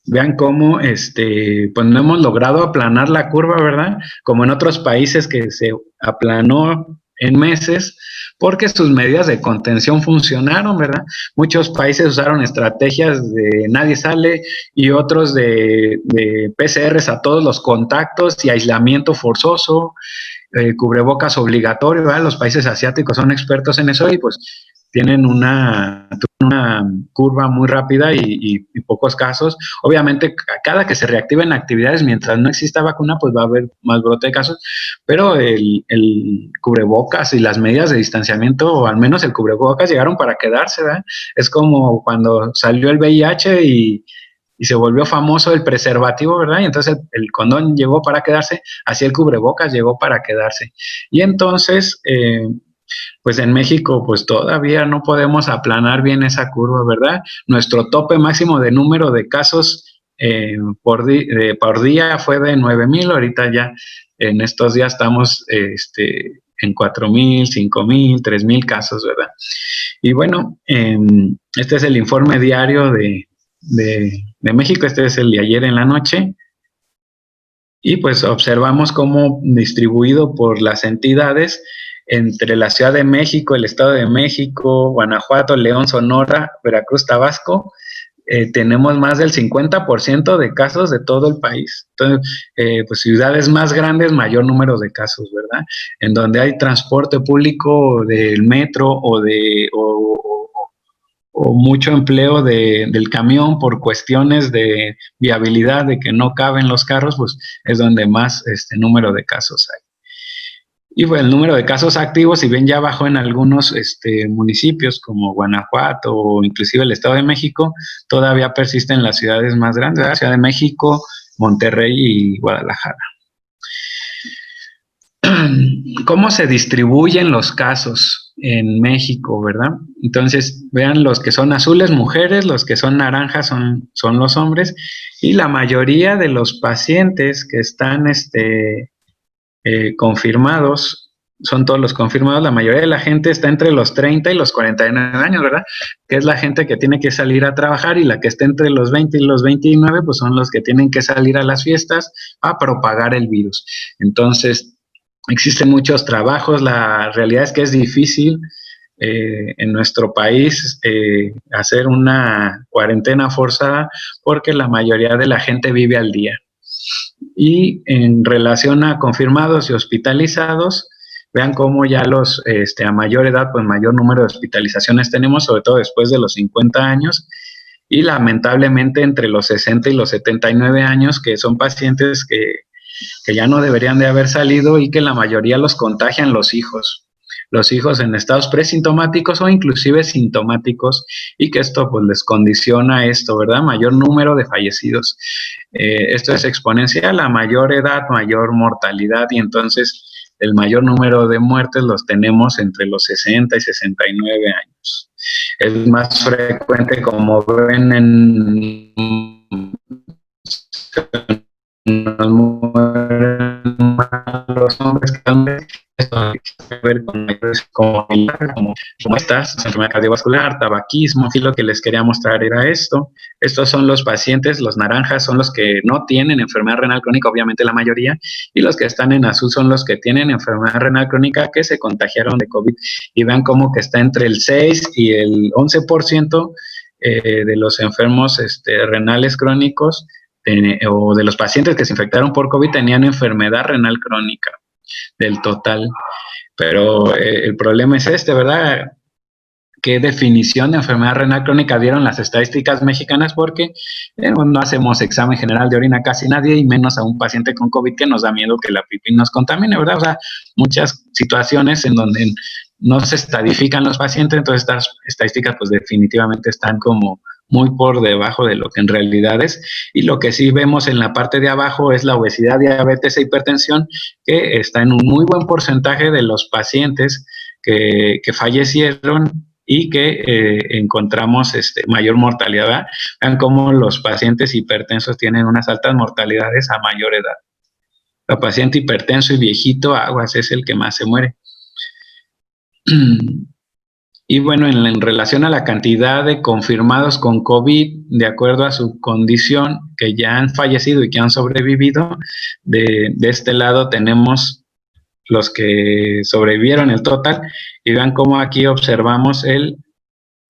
pues no hemos logrado aplanar la curva, ¿verdad? Como en otros países que se aplanó en meses, porque sus medidas de contención funcionaron, ¿verdad? Muchos países usaron estrategias de nadie sale y otros de PCRs a todos los contactos y aislamiento forzoso, cubrebocas obligatorio, ¿verdad? Los países asiáticos son expertos en eso y pues tienen una curva muy rápida y pocos casos. Obviamente, cada que se reactiven actividades, mientras no exista vacuna, pues va a haber más brote de casos, pero el cubrebocas y las medidas de distanciamiento, o al menos el cubrebocas, llegaron para quedarse, ¿verdad? Es como cuando salió el VIH y se volvió famoso el preservativo, ¿verdad? Y entonces el condón llegó para quedarse, así el cubrebocas llegó para quedarse. Y entonces, pues en México, pues todavía no podemos aplanar bien esa curva, ¿verdad? Nuestro tope máximo de número de casos por día fue de 9,000, ahorita ya en estos días estamos en 4,000, 5,000, 3,000 casos, ¿verdad? Y bueno, este es el informe diario de México, este es el de ayer en la noche, y pues observamos cómo distribuido por las entidades entre la Ciudad de México, el Estado de México, Guanajuato, León, Sonora, Veracruz, Tabasco, tenemos más del 50% de casos de todo el país. Entonces, pues ciudades más grandes, mayor número de casos, ¿verdad? En donde hay transporte público del metro o mucho empleo del camión por cuestiones de viabilidad, de que no caben los carros, pues es donde más número de casos hay. Y bueno, el número de casos activos, si bien ya bajó en algunos municipios como Guanajuato o inclusive el Estado de México, todavía persiste en las ciudades más grandes, la Ciudad de México, Monterrey y Guadalajara. ¿Cómo se distribuyen los casos en México, verdad? Entonces, vean, los que son azules, mujeres, los que son naranjas son los hombres, y la mayoría de los pacientes que están confirmados, son todos los confirmados, la mayoría de la gente está entre los 30 y los 49 años, ¿verdad? Que es la gente que tiene que salir a trabajar, y la que está entre los 20 y los 29, pues son los que tienen que salir a las fiestas a propagar el virus. Entonces, existen muchos trabajos, la realidad es que es difícil en nuestro país hacer una cuarentena forzada porque la mayoría de la gente vive al día. Y en relación a confirmados y hospitalizados, vean cómo ya a mayor edad, pues mayor número de hospitalizaciones tenemos, sobre todo después de los 50 años, y lamentablemente entre los 60 y los 79 años, que son pacientes que ya no deberían de haber salido y que la mayoría los contagian los hijos en estados presintomáticos o inclusive sintomáticos, y que esto pues les condiciona esto, ¿verdad? Mayor número de fallecidos. Esto es exponencial, a mayor edad, mayor mortalidad, y entonces el mayor número de muertes los tenemos entre los 60 y 69 años. Es más frecuente, como ven, en los hombres que hombres, esto tiene que ver con mayores como estas, enfermedad cardiovascular, tabaquismo. Y lo que les quería mostrar era esto. Estos son los pacientes, los naranjas son los que no tienen enfermedad renal crónica, obviamente la mayoría, y los que están en azul son los que tienen enfermedad renal crónica que se contagiaron de COVID. Y vean cómo que está entre el 6 y el 11% de los enfermos renales crónicos o de los pacientes que se infectaron por COVID tenían enfermedad renal crónica del total. Pero el problema es ¿verdad? ¿Qué definición de enfermedad renal crónica dieron las estadísticas mexicanas? Porque no hacemos examen general de orina casi nadie, y menos a un paciente con COVID, que nos da miedo que la pipí nos contamine, ¿verdad? O sea, muchas situaciones en donde no se estadifican los pacientes, entonces estas estadísticas pues definitivamente están como muy por debajo de lo que en realidad es. Y lo que sí vemos en la parte de abajo es la obesidad, diabetes e hipertensión, que está en un muy buen porcentaje de los pacientes que fallecieron y que encontramos mayor mortalidad, ¿verdad? Vean cómo los pacientes hipertensos tienen unas altas mortalidades a mayor edad. El paciente hipertenso y viejito, aguas, es el que más se muere. Y bueno, en relación a la cantidad de confirmados con COVID, de acuerdo a su condición, que ya han fallecido y que han sobrevivido, de este lado tenemos los que sobrevivieron el total, y vean cómo aquí observamos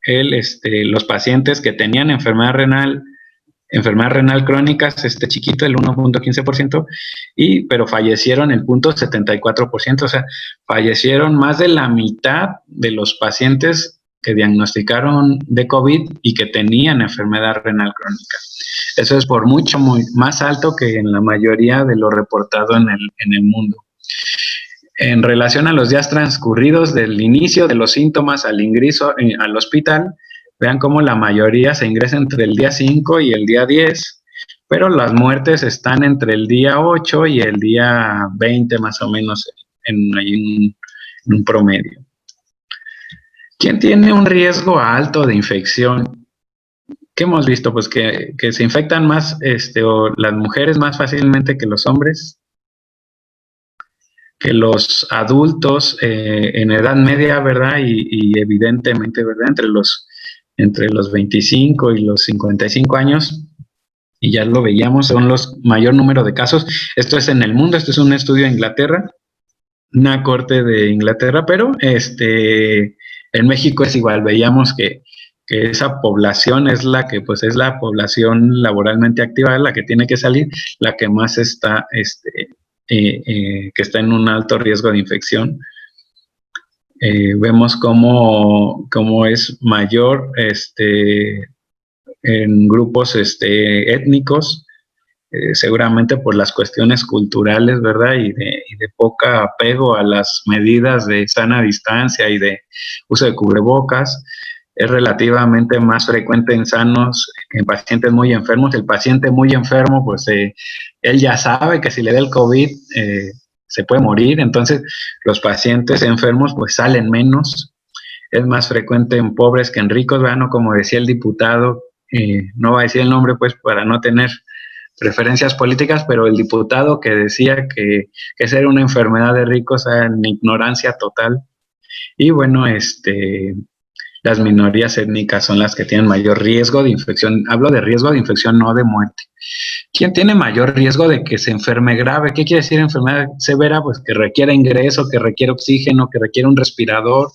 los pacientes que tenían enfermedad renal crónica, chiquito, el 1.15%, pero fallecieron el 0.74%, o sea, fallecieron más de la mitad de los pacientes que diagnosticaron de COVID y que tenían enfermedad renal crónica. Eso es por mucho, muy más alto que en la mayoría de lo reportado en el mundo. En relación a los días transcurridos del inicio de los síntomas al ingreso al hospital, vean cómo la mayoría se ingresa entre el día 5 y el día 10, pero las muertes están entre el día 8 y el día 20 más o menos en un promedio. ¿Quién tiene un riesgo alto de infección? ¿Qué hemos visto? Pues que se infectan más o las mujeres más fácilmente que los hombres, que los adultos en edad media, ¿verdad? Y evidentemente, ¿verdad? Entre los 25 y los 55 años, y ya lo veíamos, son los mayor número de casos. Esto es en el mundo, esto es un estudio de Inglaterra, una corte de Inglaterra, pero en México es igual, veíamos que esa población es la que, pues es la población laboralmente activa, la que tiene que salir, la que más está, que está en un alto riesgo de infección. Vemos cómo es mayor en grupos étnicos, seguramente por las cuestiones culturales, ¿verdad? Y de poco apego a las medidas de sana distancia y de uso de cubrebocas. Es relativamente más frecuente en sanos, en pacientes muy enfermos. El paciente muy enfermo, pues él ya sabe que si le da el COVID se puede morir, entonces los pacientes enfermos pues salen menos. Es más frecuente en pobres que en ricos, ¿verdad? No, como decía el diputado, no va a decir el nombre pues para no tener preferencias políticas, pero el diputado que decía que esa era una enfermedad de ricos, en ignorancia total. Y bueno, las minorías étnicas son las que tienen mayor riesgo de infección. Hablo de riesgo de infección, no de muerte. ¿Quién tiene mayor riesgo de que se enferme grave? ¿Qué quiere decir enfermedad severa? Pues que requiere ingreso, que requiere oxígeno, que requiere un respirador.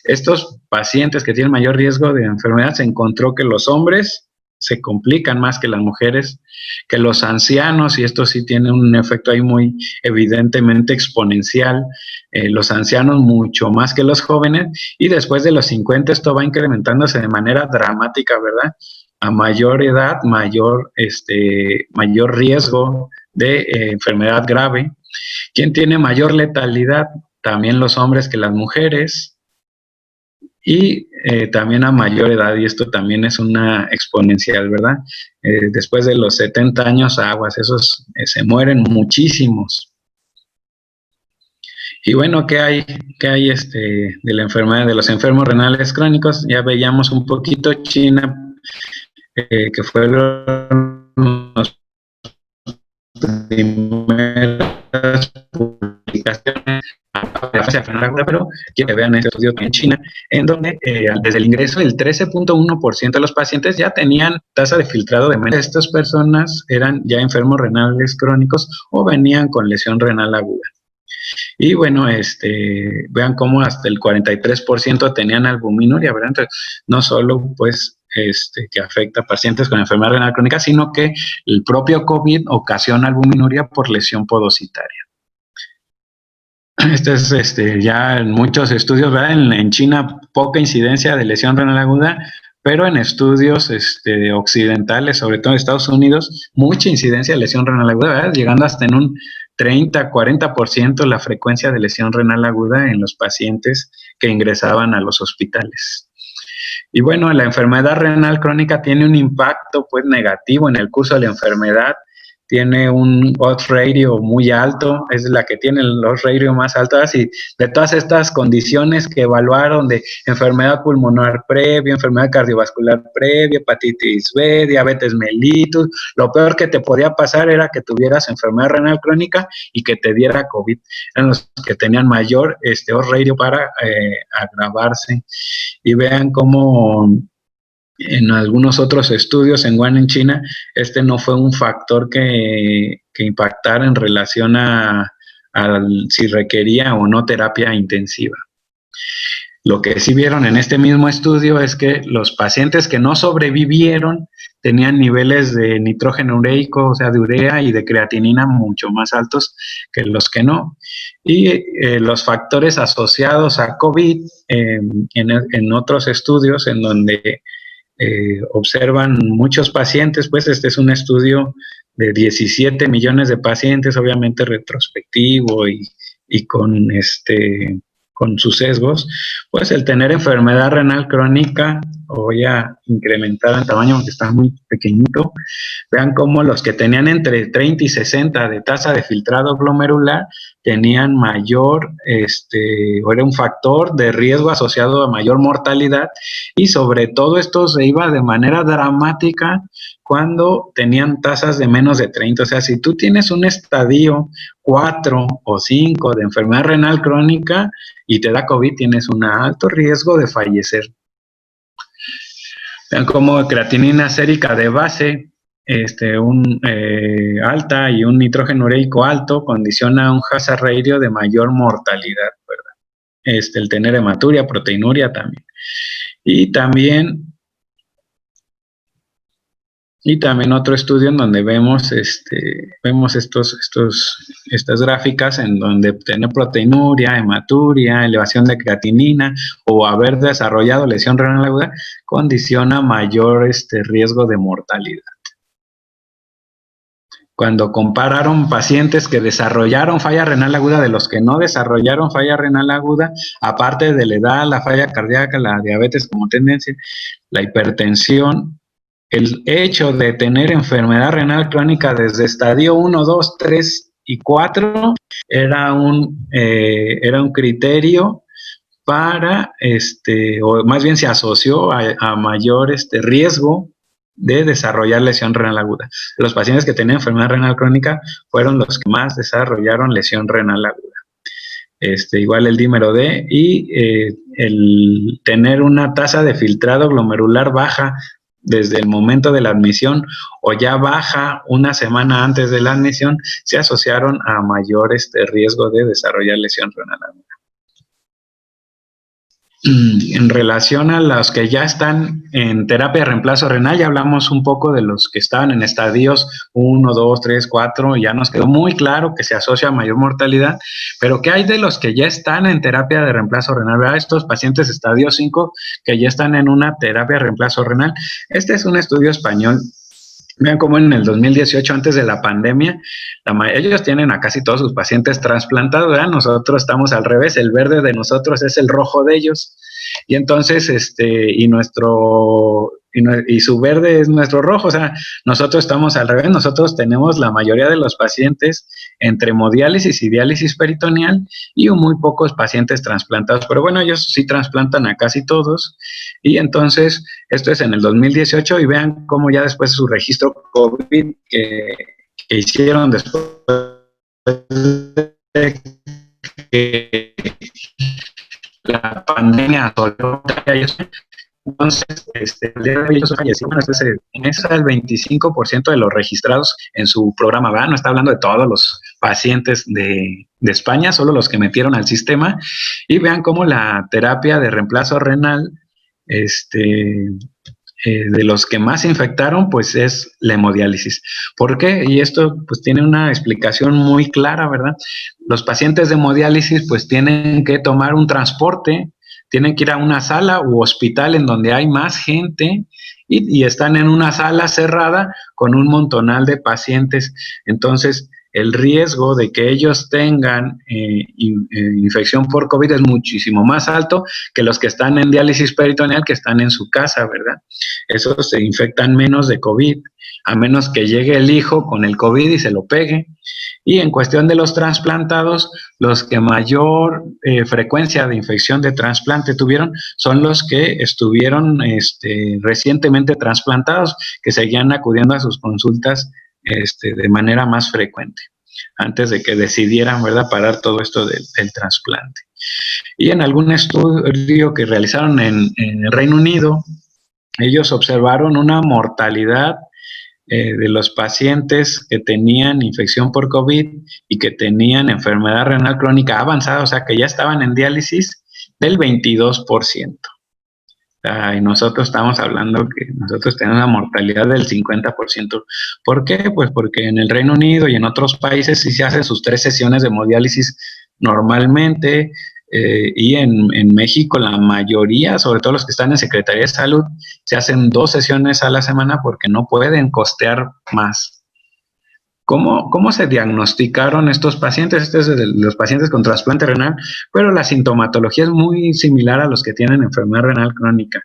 Estos pacientes que tienen mayor riesgo de enfermedad, se encontró que los hombres se complican más que las mujeres, que los ancianos, y esto sí tiene un efecto ahí muy evidentemente exponencial, los ancianos mucho más que los jóvenes, y después de los 50 esto va incrementándose de manera dramática, ¿verdad? A mayor edad, mayor riesgo de enfermedad grave. ¿Quién tiene mayor letalidad? También los hombres que las mujeres, y también a mayor edad, y esto también es una exponencial, ¿verdad? Después de los 70 años, aguas, esos se mueren muchísimos. Y bueno, ¿qué hay de la enfermedad de los enfermos renales crónicos? Ya veíamos un poquito China, que fue los primeras publicaciones, pero quiero que vean este estudio en China, en donde desde el ingreso el 13.1% de los pacientes ya tenían tasa de filtrado de menos. Estas personas eran ya enfermos renales crónicos o venían con lesión renal aguda. Y bueno, vean cómo hasta el 43% tenían albuminuria, ¿verdad? Entonces, no solo pues que afecta a pacientes con enfermedad renal crónica, sino que el propio COVID ocasiona albuminuria por lesión podocitaria. Este es ya en muchos estudios, ¿verdad? En China poca incidencia de lesión renal aguda, pero en estudios occidentales, sobre todo en Estados Unidos, mucha incidencia de lesión renal aguda, ¿verdad? Llegando hasta en un 30-40% la frecuencia de lesión renal aguda en los pacientes que ingresaban a los hospitales. Y bueno, la enfermedad renal crónica tiene un impacto pues negativo en el curso de la enfermedad. Tiene un odds ratio muy alto, es la que tiene el odds ratio más alto, así de todas estas condiciones que evaluaron de enfermedad pulmonar previa, enfermedad cardiovascular previa, hepatitis B, diabetes mellitus, lo peor que te podía pasar era que tuvieras enfermedad renal crónica y que te diera COVID, eran los que tenían mayor odds ratio para agravarse. Y vean cómo en algunos otros estudios en Wuhan, en China, no fue un factor que impactara en relación a si requería o no terapia intensiva. Lo que sí vieron en este mismo estudio es que los pacientes que no sobrevivieron tenían niveles de nitrógeno ureico, o sea, de urea y de creatinina mucho más altos que los que no. Y los factores asociados a COVID en otros estudios en donde observan muchos pacientes, pues este es un estudio de 17 millones de pacientes, obviamente retrospectivo y con sus sesgos, pues el tener enfermedad renal crónica o ya incrementada en tamaño porque está muy pequeñito, vean cómo los que tenían entre 30 y 60 de tasa de filtrado glomerular tenían mayor, o era un factor de riesgo asociado a mayor mortalidad, y sobre todo esto se iba de manera dramática cuando tenían tasas de menos de 30. O sea, si tú tienes un estadio 4 o 5 de enfermedad renal crónica y te da COVID, tienes un alto riesgo de fallecer. Vean como creatinina sérica de base alta y un nitrógeno ureico alto condiciona un hazard ratio de mayor mortalidad, ¿verdad? El tener hematuria, proteinuria también. Y también otro estudio en donde vemos estas gráficas en donde tener proteinuria, hematuria, elevación de creatinina o haber desarrollado lesión renal aguda condiciona mayor riesgo de mortalidad. Cuando compararon pacientes que desarrollaron falla renal aguda de los que no desarrollaron falla renal aguda, aparte de la edad, la falla cardíaca, la diabetes como tendencia, la hipertensión, el hecho de tener enfermedad renal crónica desde estadio 1, 2, 3 y 4 era un criterio para, o más bien se asoció a mayor riesgo de desarrollar lesión renal aguda. Los pacientes que tenían enfermedad renal crónica fueron los que más desarrollaron lesión renal aguda. Igual el dímero D y el tener una tasa de filtrado glomerular baja desde el momento de la admisión o ya baja una semana antes de la admisión, se asociaron a mayor riesgo de desarrollar lesión renal aguda. En relación a los que ya están en terapia de reemplazo renal, ya hablamos un poco de los que estaban en estadios 1, 2, 3, 4, ya nos quedó muy claro que se asocia a mayor mortalidad, pero ¿qué hay de los que ya están en terapia de reemplazo renal? ¿Verdad? Estos pacientes estadio 5 que ya están en una terapia de reemplazo renal. Este es un estudio español. Vean cómo en el 2018, antes de la pandemia, ellos tienen a casi todos sus pacientes trasplantados, ¿verdad? Nosotros estamos al revés, el verde de nosotros es el rojo de ellos, y entonces, y su verde es nuestro rojo, o sea, nosotros estamos al revés, nosotros tenemos la mayoría de los pacientes entre hemodiálisis y diálisis peritoneal y muy pocos pacientes trasplantados, pero bueno, ellos sí trasplantan a casi todos, y entonces, esto es en el 2018, y vean cómo ya después de su registro COVID que hicieron después de que la pandemia asoló a ellos. Entonces, el día de hoy ellos fallecieron. En eso el 25% de los registrados en su programa, ¿verdad? No está hablando de todos los pacientes de España, solo los que metieron al sistema, y vean cómo la terapia de reemplazo renal, de los que más se infectaron, pues es la hemodiálisis. ¿Por qué? Y esto pues tiene una explicación muy clara, ¿verdad? Los pacientes de hemodiálisis pues tienen que tomar un transporte, tienen que ir a una sala u hospital en donde hay más gente y están en una sala cerrada con un montonal de pacientes. Entonces, el riesgo de que ellos tengan infección por COVID es muchísimo más alto que los que están en diálisis peritoneal, que están en su casa, ¿verdad? Esos se infectan menos de COVID, a menos que llegue el hijo con el COVID y se lo pegue. Y en cuestión de los trasplantados, los que mayor frecuencia de infección de trasplante tuvieron son los que estuvieron recientemente trasplantados, que seguían acudiendo a sus consultas de manera más frecuente, antes de que decidieran, ¿verdad?, parar todo esto del trasplante. Y en algún estudio que realizaron en el Reino Unido, ellos observaron una mortalidad de los pacientes que tenían infección por COVID y que tenían enfermedad renal crónica avanzada, o sea, que ya estaban en diálisis, del 22%. Y nosotros estamos hablando que nosotros tenemos una mortalidad del 50%. ¿Por qué? Pues porque en el Reino Unido y en otros países sí se hacen sus 3 sesiones de hemodiálisis normalmente, y en México la mayoría, sobre todo los que están en Secretaría de Salud, se hacen 2 sesiones a la semana porque no pueden costear más. ¿Cómo se diagnosticaron estos pacientes? Este es de los pacientes con trasplante renal, pero la sintomatología es muy similar a los que tienen enfermedad renal crónica.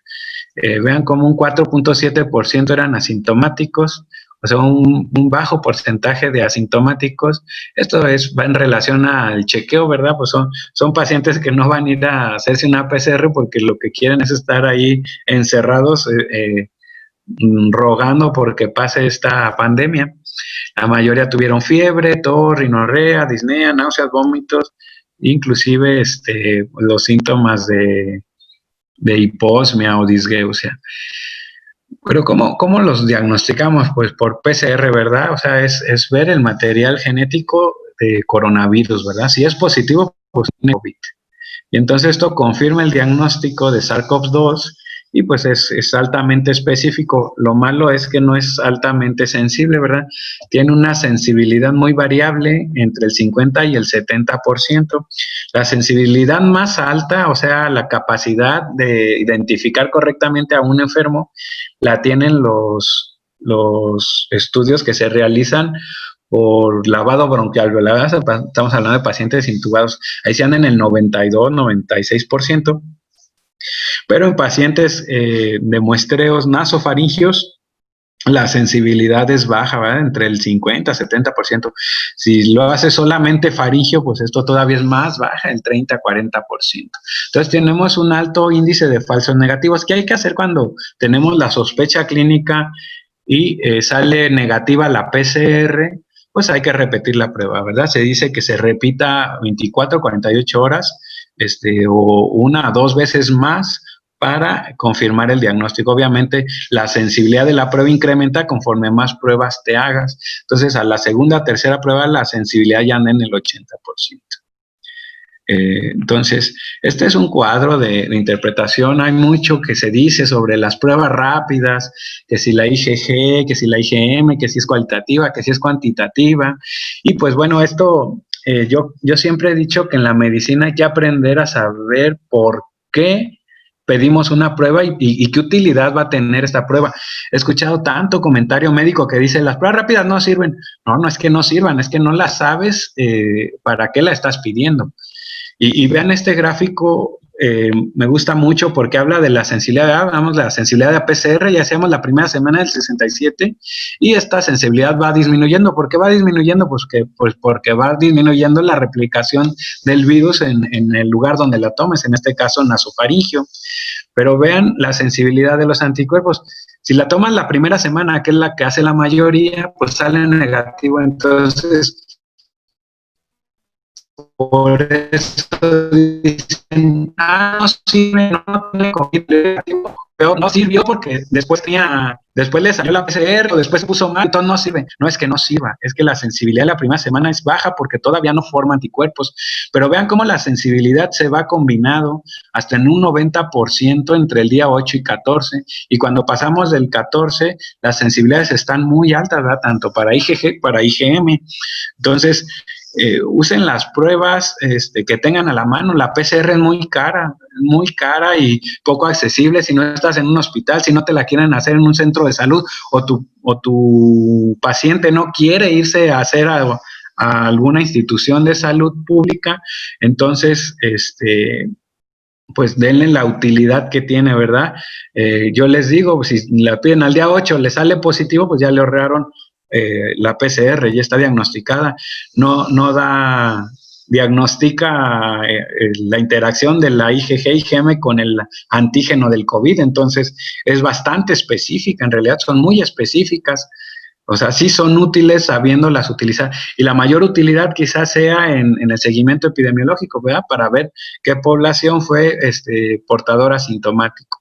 Vean cómo un 4.7% eran asintomáticos, o sea, un bajo porcentaje de asintomáticos. Esto va en relación al chequeo, ¿verdad? Pues son pacientes que no van a ir a hacerse una PCR porque lo que quieren es estar ahí encerrados, rogando porque pase esta pandemia. La mayoría tuvieron fiebre, tos, rinorrea, disnea, náuseas, vómitos, inclusive los síntomas de hiposmia o disgeusia. Pero ¿cómo los diagnosticamos? Pues por PCR, ¿verdad? O sea, es ver el material genético de coronavirus, ¿verdad? Si es positivo, pues tiene COVID. Y entonces esto confirma el diagnóstico de SARS-CoV-2 y pues es altamente específico. Lo malo es que no es altamente sensible, ¿verdad? Tiene una sensibilidad muy variable entre el 50 y el 70%. La sensibilidad más alta, o sea, la capacidad de identificar correctamente a un enfermo, la tienen los estudios que se realizan por lavado bronquial, ¿verdad? Estamos hablando de pacientes intubados, ahí se andan en el 92, 96%, pero en pacientes de muestreos nasofaringios, la sensibilidad es baja, ¿verdad? Entre el 50 y 70%. Si lo hace solamente faringio, pues esto todavía es más baja, el 30-40%. Entonces tenemos un alto índice de falsos negativos. ¿Qué hay que hacer cuando tenemos la sospecha clínica y sale negativa la PCR? Pues hay que repetir la prueba, ¿verdad? Se dice que se repita 24, 48 horas, o 1 a 2 veces más para confirmar el diagnóstico. Obviamente, la sensibilidad de la prueba incrementa conforme más pruebas te hagas. Entonces, a la segunda, tercera prueba, la sensibilidad ya anda en el 80%. Entonces, este es un cuadro de interpretación. Hay mucho que se dice sobre las pruebas rápidas, que si la IgG, que si la IgM, que si es cualitativa, que si es cuantitativa. Y pues bueno, esto yo siempre he dicho que en la medicina hay que aprender a saber por qué pedimos una prueba y qué utilidad va a tener esta prueba. He escuchado tanto comentario médico que dice, las pruebas rápidas no sirven. No es que no sirvan, es que no las sabes para qué la estás pidiendo. Y vean este gráfico, me gusta mucho porque habla de la sensibilidad, hablamos de la sensibilidad de PCR, ya hacemos la primera semana del 67 y esta sensibilidad va disminuyendo. ¿Por qué va disminuyendo? Pues porque va disminuyendo la replicación del virus en el lugar donde la tomes, en este caso nasofaringio. Pero vean la sensibilidad de los anticuerpos. Si la toman la primera semana, que es la que hace la mayoría, pues sale negativo. Entonces, por eso dicen, no sirve, no tiene COVID, pero no sirvió porque después le salió la PCR o después se puso mal, entonces no sirve. No es que no sirva, es que la sensibilidad de la primera semana es baja porque todavía no forma anticuerpos. Pero vean cómo la sensibilidad se va combinado hasta en un 90% entre el día 8 y 14. Y cuando pasamos del 14, las sensibilidades están muy altas, ¿verdad? Tanto para IgG, para IgM. Entonces, usen las pruebas que tengan a la mano. La PCR es muy cara y poco accesible si no estás en un hospital, si no te la quieren hacer en un centro de salud o tu paciente no quiere irse a hacer a alguna institución de salud pública. Entonces, pues denle la utilidad que tiene, ¿verdad? Yo les digo, si la piden al día 8, le sale positivo, pues ya le ahorraron la PCR, ya está diagnosticada. No diagnostica la interacción de la IgG y IgM con el antígeno del COVID, entonces es bastante específica, en realidad son muy específicas. O sea, sí son útiles sabiéndolas utilizar. Y la mayor utilidad quizás sea en el seguimiento epidemiológico, ¿verdad? Para ver qué población fue portadora asintomático.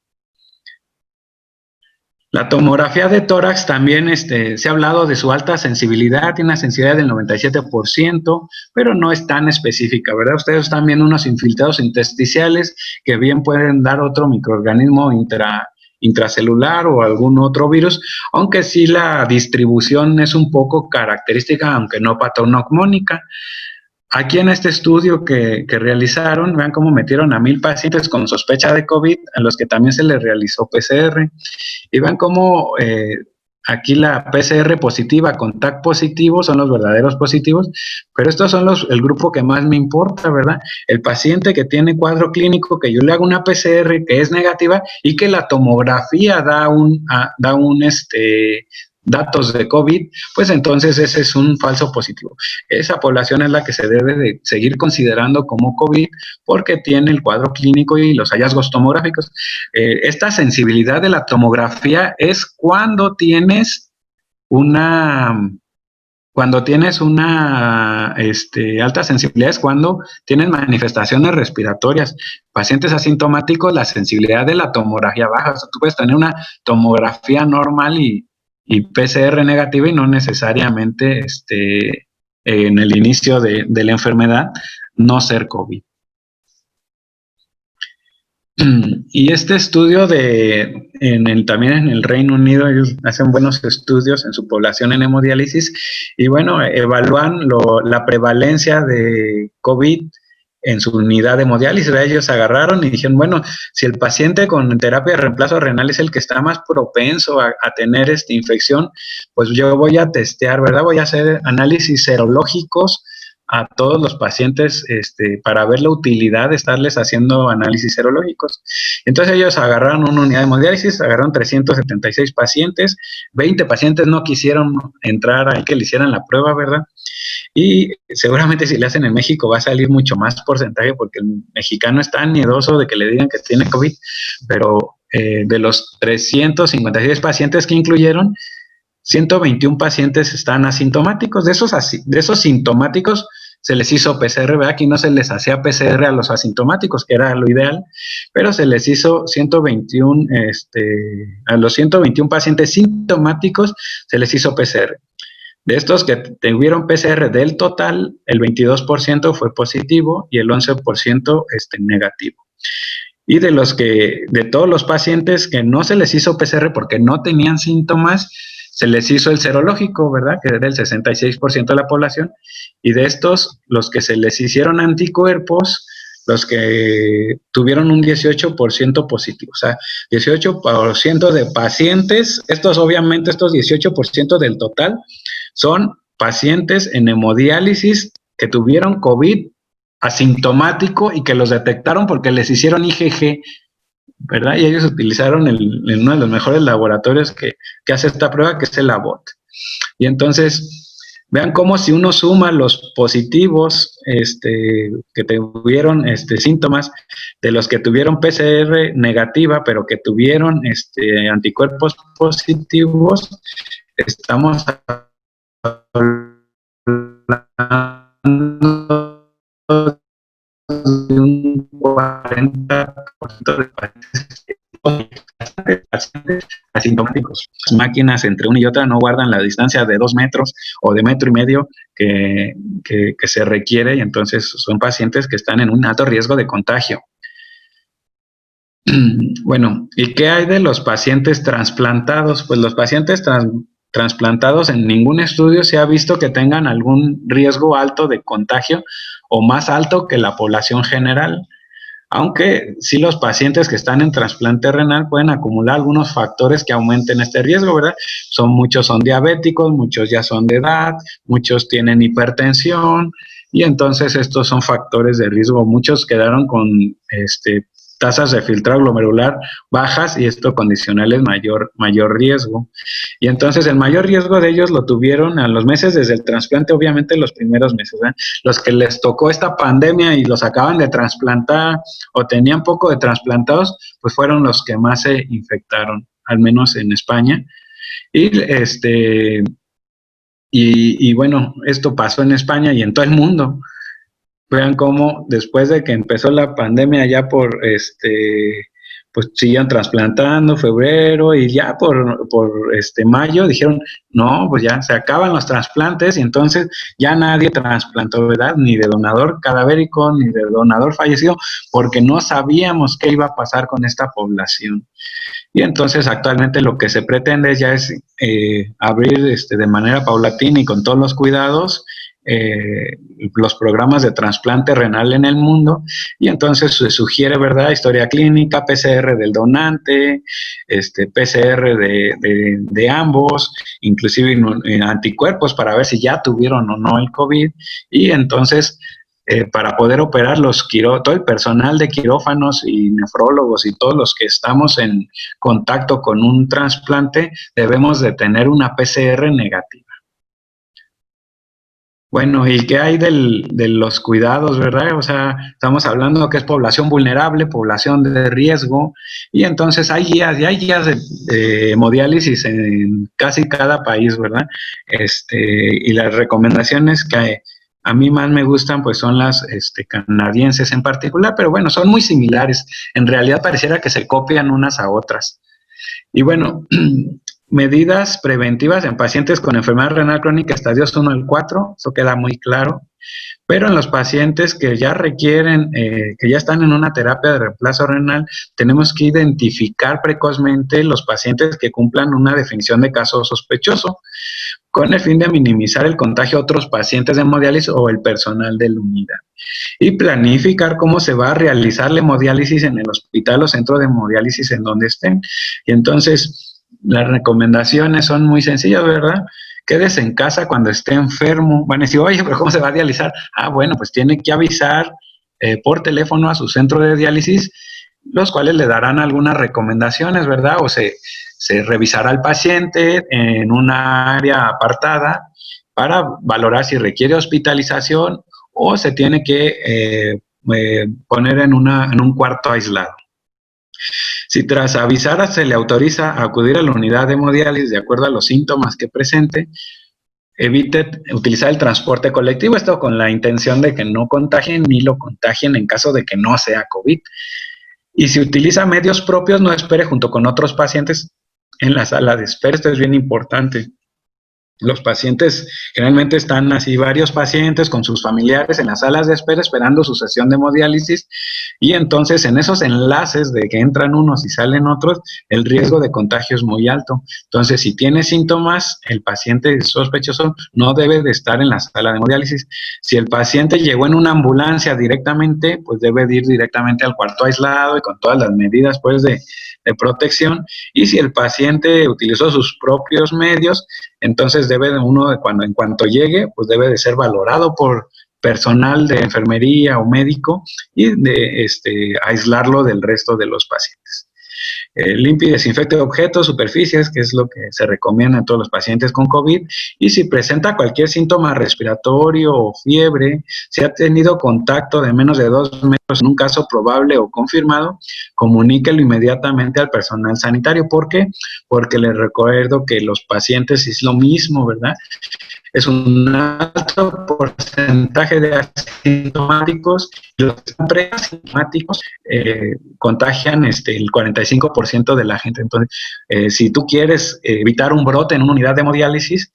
La tomografía de tórax también se ha hablado de su alta sensibilidad, tiene una sensibilidad del 97%, pero no es tan específica, ¿verdad? Ustedes están viendo unos infiltrados intersticiales que bien pueden dar otro microorganismo intracelular o algún otro virus, aunque sí la distribución es un poco característica, aunque no patognomónica. Aquí en este estudio que realizaron, vean cómo metieron a 1000 pacientes con sospecha de COVID, a los que también se les realizó PCR. Y vean cómo aquí la PCR positiva con TAC positivo son los verdaderos positivos, pero estos son el grupo que más me importa, ¿verdad? El paciente que tiene cuadro clínico, que yo le hago una PCR que es negativa y que la tomografía da datos de COVID, pues entonces ese es un falso positivo. Esa población es la que se debe de seguir considerando como COVID porque tiene el cuadro clínico y los hallazgos tomográficos. Esta sensibilidad de la tomografía es cuando tienes una alta sensibilidad, es cuando tienen manifestaciones respiratorias. Pacientes asintomáticos, la sensibilidad de la tomografía baja. O sea, tú puedes tener una tomografía normal y PCR negativa y no necesariamente en el inicio de la enfermedad no ser COVID. Y este estudio también en el Reino Unido, ellos hacen buenos estudios en su población en hemodiálisis y bueno, evalúan la prevalencia de COVID en su unidad de hemodiálisis. Ellos agarraron y dijeron, bueno, si el paciente con terapia de reemplazo renal es el que está más propenso a tener esta infección, pues yo voy a testear, ¿verdad? Voy a hacer análisis serológicos a todos los pacientes para ver la utilidad de estarles haciendo análisis serológicos. Entonces ellos agarraron una unidad de hemodiálisis, agarraron 376 pacientes, 20 pacientes no quisieron entrar ahí que le hicieran la prueba, ¿verdad? Y seguramente si le hacen en México va a salir mucho más porcentaje porque el mexicano es tan miedoso de que le digan que tiene COVID, pero de los 356 pacientes que incluyeron, 121 pacientes están asintomáticos. De esos sintomáticos se les hizo PCR, ¿verdad? Aquí no se les hacía PCR a los asintomáticos, que era lo ideal, pero se les hizo 121, a los 121 pacientes sintomáticos se les hizo PCR. De estos que tuvieron PCR del total, el 22% fue positivo y el 11% negativo. Y de todos los pacientes que no se les hizo PCR porque no tenían síntomas, se les hizo el serológico, ¿verdad? Que era el 66% de la población. Y de estos, los que se les hicieron anticuerpos, los que tuvieron un 18% positivo. O sea, 18% de pacientes, obviamente estos 18% del total, son pacientes en hemodiálisis que tuvieron COVID asintomático y que los detectaron porque les hicieron IgG, ¿verdad? Y ellos utilizaron uno de los mejores laboratorios que hace esta prueba, que es el Abbott. Y entonces, vean cómo si uno suma los positivos que tuvieron síntomas de los que tuvieron PCR negativa, pero que tuvieron anticuerpos positivos, estamos hablando de un 40% de pacientes asintomáticos. Las máquinas entre una y otra no guardan la distancia de 2 metros o de 1,5 metros que se requiere, y entonces son pacientes que están en un alto riesgo de contagio. Bueno, ¿y qué hay de los pacientes trasplantados? Pues los pacientes trasplantados en ningún estudio se ha visto que tengan algún riesgo alto de contagio o más alto que la población general, aunque sí los pacientes que están en trasplante renal pueden acumular algunos factores que aumenten este riesgo, ¿verdad? Muchos son diabéticos, muchos ya son de edad, muchos tienen hipertensión y entonces estos son factores de riesgo. Muchos quedaron con tasas de filtrado glomerular bajas y esto condicionales mayor riesgo. Y entonces el mayor riesgo de ellos lo tuvieron a los meses desde el trasplante, obviamente los primeros meses, ¿eh? Los que les tocó esta pandemia y los acaban de trasplantar o tenían poco de trasplantados, pues fueron los que más se infectaron, al menos en España. Y bueno, esto pasó en España y en todo el mundo. Vean cómo después de que empezó la pandemia ya por pues siguen trasplantando, febrero, y ya por mayo dijeron, no, pues ya se acaban los trasplantes, y entonces ya nadie trasplantó, ¿verdad? Ni de donador cadavérico, ni de donador fallecido, porque no sabíamos qué iba a pasar con esta población. Y entonces actualmente lo que se pretende ya es abrir de manera paulatina y con todos los cuidados los programas de trasplante renal en el mundo, y entonces se sugiere, ¿verdad?, historia clínica, PCR del donante, PCR de ambos, inclusive anticuerpos para ver si ya tuvieron o no el COVID, y entonces para poder operar todo el personal de quirófanos y nefrólogos y todos los que estamos en contacto con un trasplante, debemos de tener una PCR negativa. Bueno, ¿y qué hay de los cuidados, verdad? O sea, estamos hablando que es población vulnerable, población de riesgo, y entonces hay guías, y hay guías de hemodiálisis en casi cada país, ¿verdad? Y las recomendaciones que a mí más me gustan, pues son las canadienses en particular, pero bueno, son muy similares. En realidad pareciera que se copian unas a otras. Y bueno, medidas preventivas en pacientes con enfermedad renal crónica estadios 1 al 4, eso queda muy claro, pero en los pacientes que ya requieren, que ya están en una terapia de reemplazo renal, tenemos que identificar precozmente los pacientes que cumplan una definición de caso sospechoso, con el fin de minimizar el contagio a otros pacientes de hemodiálisis o el personal de la unidad. Y planificar cómo se va a realizar la hemodiálisis en el hospital o centro de hemodiálisis en donde estén. Y entonces, las recomendaciones son muy sencillas, ¿verdad? Quédese en casa cuando esté enfermo. Van a decir, oye, pero ¿cómo se va a dializar? Ah, bueno, pues tiene que avisar por teléfono a su centro de diálisis, los cuales le darán algunas recomendaciones, ¿verdad? O se revisará al paciente en una área apartada para valorar si requiere hospitalización o se tiene que poner en un cuarto aislado. Si tras avisar se le autoriza a acudir a la unidad de hemodiálisis de acuerdo a los síntomas que presente, evite utilizar el transporte colectivo, esto con la intención de que no contagien ni lo contagien en caso de que no sea COVID. Y si utiliza medios propios, no espere junto con otros pacientes en la sala de espera, esto es bien importante. Los pacientes, generalmente están así varios pacientes con sus familiares en las salas de espera esperando su sesión de hemodiálisis, y entonces en esos enlaces de que entran unos y salen otros, el riesgo de contagio es muy alto. Entonces, si tiene síntomas, el paciente sospechoso no debe de estar en la sala de hemodiálisis. Si el paciente llegó en una ambulancia directamente, pues debe de ir directamente al cuarto aislado y con todas las medidas pues de protección. Y si el paciente utilizó sus propios medios, entonces debe de uno, en cuanto llegue, pues debe de ser valorado por personal de enfermería o médico y de aislarlo del resto de los pacientes. Limpie y desinfecte objetos, superficies, que es lo que se recomienda en todos los pacientes con COVID, y si presenta cualquier síntoma respiratorio o fiebre, si ha tenido contacto de menos de 2 metros en un caso probable o confirmado, comuníquelo inmediatamente al personal sanitario. ¿Por qué? Porque les recuerdo que los pacientes es lo mismo, ¿verdad? Es un alto porcentaje de asintomáticos, y los que están preasintomáticos contagian el 45% de la gente. Entonces, si tú quieres evitar un brote en una unidad de hemodiálisis,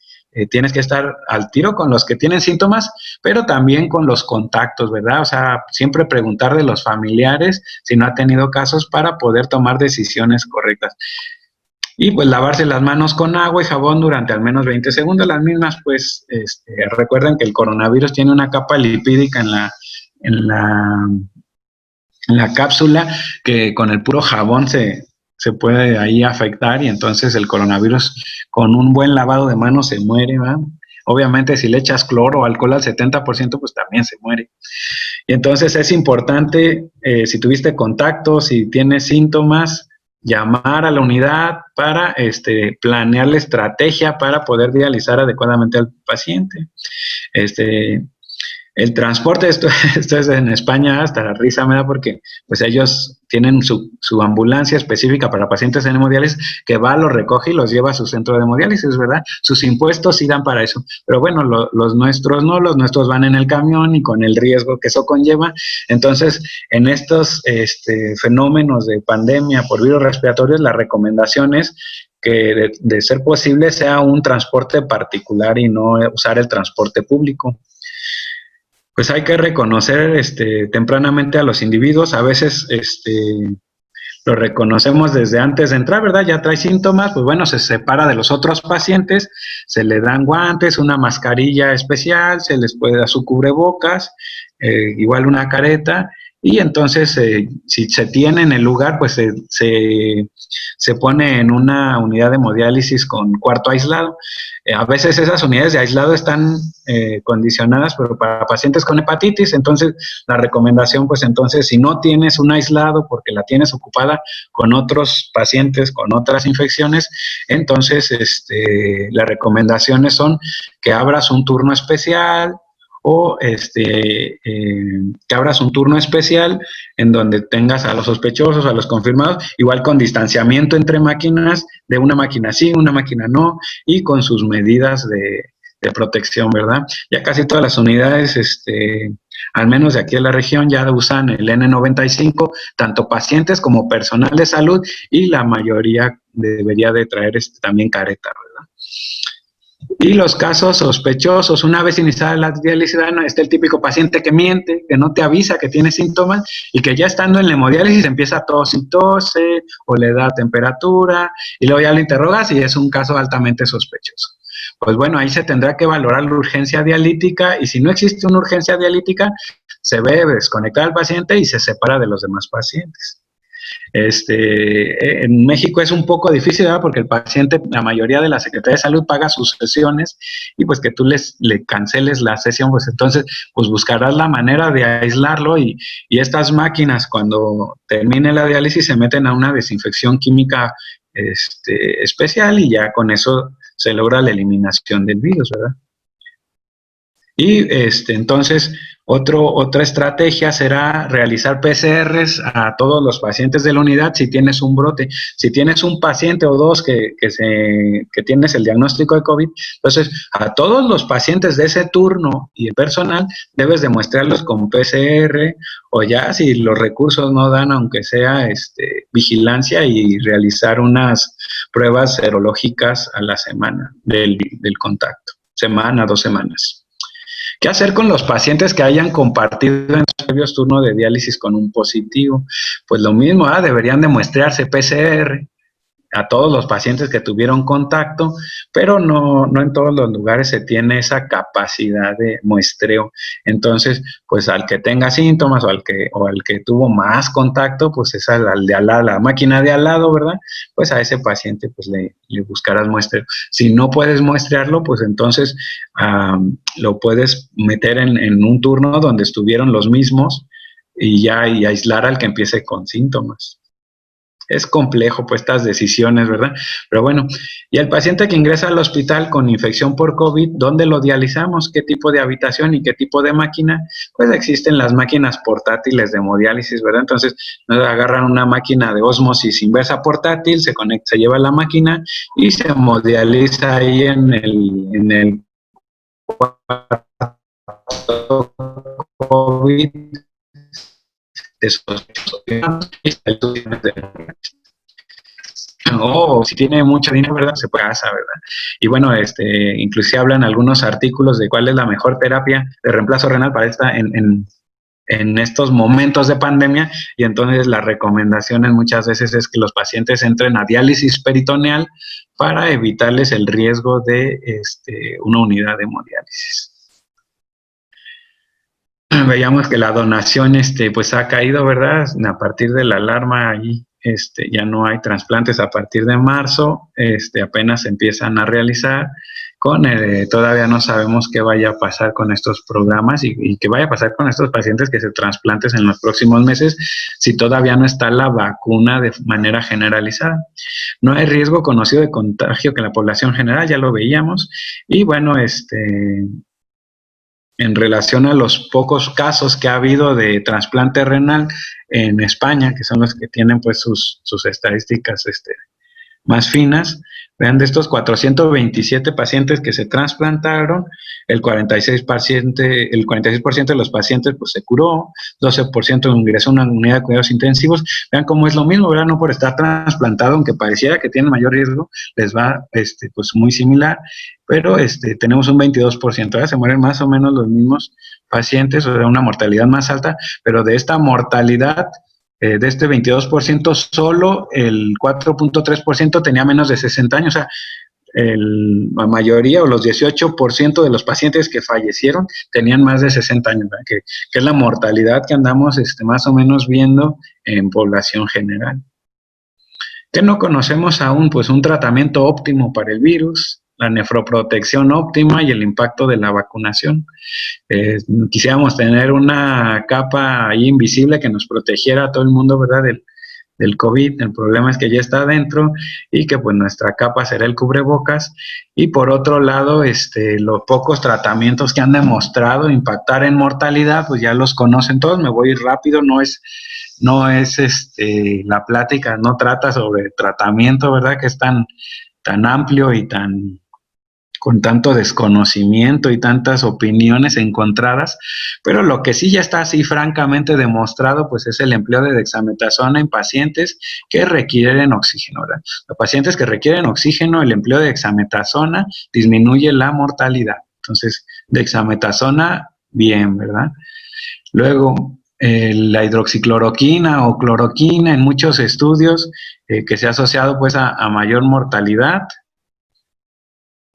tienes que estar al tiro con los que tienen síntomas, pero también con los contactos, ¿verdad? O sea, siempre preguntar de los familiares si no ha tenido casos para poder tomar decisiones correctas. Y pues lavarse las manos con agua y jabón durante al menos 20 segundos. Las mismas, pues, recuerden que el coronavirus tiene una capa lipídica en la cápsula que con el puro jabón se puede ahí afectar, y entonces el coronavirus con un buen lavado de manos se muere, ¿verdad? Obviamente si le echas cloro o alcohol al 70%, pues también se muere. Y entonces es importante, si tuviste contacto, si tienes síntomas, llamar a la unidad para planear la estrategia para poder dializar adecuadamente al paciente. El transporte, esto es en España, hasta la risa me da porque pues ellos tienen su ambulancia específica para pacientes en hemodiálisis que va, los recoge y los lleva a su centro de hemodiálisis, ¿verdad? Sus impuestos sí dan para eso, pero bueno, los nuestros no, los nuestros van en el camión y con el riesgo que eso conlleva. Entonces, en estos fenómenos de pandemia por virus respiratorios, la recomendación es que de ser posible sea un transporte particular y no usar el transporte público. Pues hay que reconocer tempranamente a los individuos, a veces lo reconocemos desde antes de entrar, ¿verdad? Ya trae síntomas, pues bueno, se separa de los otros pacientes, se le dan guantes, una mascarilla especial, se les puede dar su cubrebocas, igual una careta, y entonces si se tiene en el lugar, pues se pone en una unidad de hemodiálisis con cuarto aislado. A veces esas unidades de aislado están condicionadas, pero para pacientes con hepatitis, entonces la recomendación, pues entonces, si no tienes un aislado porque la tienes ocupada con otros pacientes con otras infecciones, entonces las recomendaciones son que abras un turno especial o que abras un turno especial en donde tengas a los sospechosos, a los confirmados, igual con distanciamiento entre máquinas, de una máquina sí, una máquina no, y con sus medidas de protección, ¿verdad? Ya casi todas las unidades, al menos de aquí de la región, ya usan el N95, tanto pacientes como personal de salud, y la mayoría debería de traer también careta, ¿verdad? Y los casos sospechosos, una vez iniciada la diálisis, está el típico paciente que miente, que no te avisa que tiene síntomas y que ya estando en la hemodiálisis empieza a tos y tose o le da temperatura y luego ya lo interrogas y es un caso altamente sospechoso. Pues bueno, ahí se tendrá que valorar la urgencia dialítica y si no existe una urgencia dialítica, se ve desconectar al paciente y se separa de los demás pacientes. En México es un poco difícil, ¿verdad? Porque el paciente, la mayoría de la Secretaría de Salud paga sus sesiones y pues que tú le canceles la sesión, pues entonces pues buscarás la manera de aislarlo y estas máquinas cuando termine la diálisis se meten a una desinfección química especial y ya con eso se logra la eliminación del virus, ¿verdad? Y entonces, otra estrategia será realizar PCRs a todos los pacientes de la unidad si tienes un brote. Si tienes un paciente o dos que tienes el diagnóstico de COVID, entonces a todos los pacientes de ese turno y el personal debes demostrarlos con PCR o ya si los recursos no dan, aunque sea vigilancia y realizar unas pruebas serológicas a la semana del contacto, semana, 2 semanas. ¿Qué hacer con los pacientes que hayan compartido en sus previos turnos de diálisis con un positivo? Pues lo mismo, deberían de muestrearse PCR a todos los pacientes que tuvieron contacto, pero no en todos los lugares se tiene esa capacidad de muestreo. Entonces, pues al que tenga síntomas o al que tuvo más contacto, pues es al de al lado, la máquina de al lado, ¿verdad? Pues a ese paciente pues le buscarás muestreo. Si no puedes muestrearlo, pues entonces lo puedes meter en un turno donde estuvieron los mismos y aislar al que empiece con síntomas. Es complejo, pues, estas decisiones, ¿verdad? Pero bueno, y el paciente que ingresa al hospital con infección por COVID, ¿dónde lo dializamos? ¿Qué tipo de habitación y qué tipo de máquina? Pues existen las máquinas portátiles de hemodiálisis, ¿verdad? Entonces, agarran una máquina de ósmosis inversa portátil, se lleva a la máquina y se hemodializa ahí en el cuarto COVID de sospechosos. O si tiene mucho dinero, ¿verdad? Se puede hacer, ¿verdad? Y bueno, inclusive hablan algunos artículos de cuál es la mejor terapia de reemplazo renal para en estos momentos de pandemia, y entonces las recomendaciones muchas veces es que los pacientes entren a diálisis peritoneal para evitarles el riesgo de una unidad de hemodiálisis. Veíamos que la donación pues ha caído, ¿verdad? A partir de la alarma ahí ya no hay trasplantes a partir de marzo, apenas se empiezan a realizar. Todavía no sabemos qué vaya a pasar con estos programas y qué vaya a pasar con estos pacientes que se trasplantes en los próximos meses si todavía no está la vacuna de manera generalizada. No hay riesgo conocido de contagio que en la población general, ya lo veíamos, y bueno, en relación a los pocos casos que ha habido de trasplante renal en España, que son los que tienen pues sus estadísticas más finas. Vean, de estos 427 pacientes que se trasplantaron, el 46% de los pacientes pues se curó, 12% ingresó a una unidad de cuidados intensivos. Vean cómo es lo mismo, ¿verdad? No por estar trasplantado, aunque pareciera que tienen mayor riesgo, les va pues muy similar, pero tenemos un 22%, ¿verdad? Se mueren más o menos los mismos pacientes, o sea, una mortalidad más alta, pero de esta mortalidad, de este 22%, solo el 4.3% tenía menos de 60 años, o sea, la mayoría o los 18% de los pacientes que fallecieron tenían más de 60 años, que es la mortalidad que andamos más o menos viendo en población general. ¿Qué no conocemos aún? Pues un tratamiento óptimo para el virus, la nefroprotección óptima y el impacto de la vacunación. Quisiéramos tener una capa ahí invisible que nos protegiera a todo el mundo, ¿verdad?, del COVID. El problema es que ya está adentro y que pues nuestra capa será el cubrebocas. Y por otro lado, los pocos tratamientos que han demostrado impactar en mortalidad, pues ya los conocen todos. Me voy rápido, no es la plática, no trata sobre tratamiento, ¿verdad?, que es tan amplio y con tanto desconocimiento y tantas opiniones encontradas, pero lo que sí ya está así francamente demostrado, pues es el empleo de dexametasona en pacientes que requieren oxígeno, ¿verdad? Los pacientes que requieren oxígeno, el empleo de dexametasona disminuye la mortalidad. Entonces, dexametasona, bien, ¿verdad? Luego, la hidroxicloroquina o cloroquina en muchos estudios que se ha asociado pues a mayor mortalidad,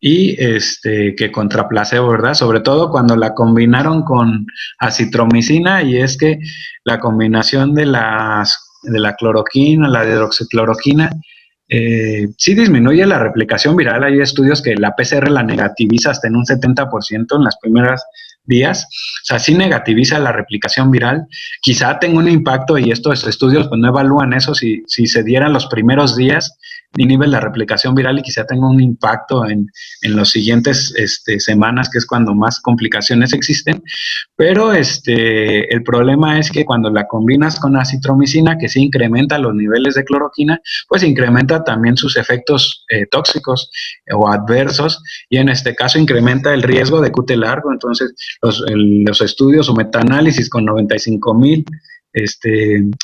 y que contra placebo, ¿verdad? Sobre todo cuando la combinaron con acitromicina, y es que la combinación de la cloroquina, la hidroxicloroquina, sí disminuye la replicación viral. Hay estudios que la PCR la negativiza hasta en un 70% en las primeras días, o sea, sí negativiza la replicación viral. Quizá tenga un impacto, y estos estudios pues no evalúan eso, si se dieran los primeros días, inhibe la replicación viral y quizá tenga un impacto en los siguientes semanas, que es cuando más complicaciones existen. Pero el problema es que cuando la combinas con acitromicina, que sí incrementa los niveles de cloroquina, pues incrementa también sus efectos tóxicos o adversos, y en este caso incrementa el riesgo de QT largo. Entonces, los estudios o metaanálisis con 95,000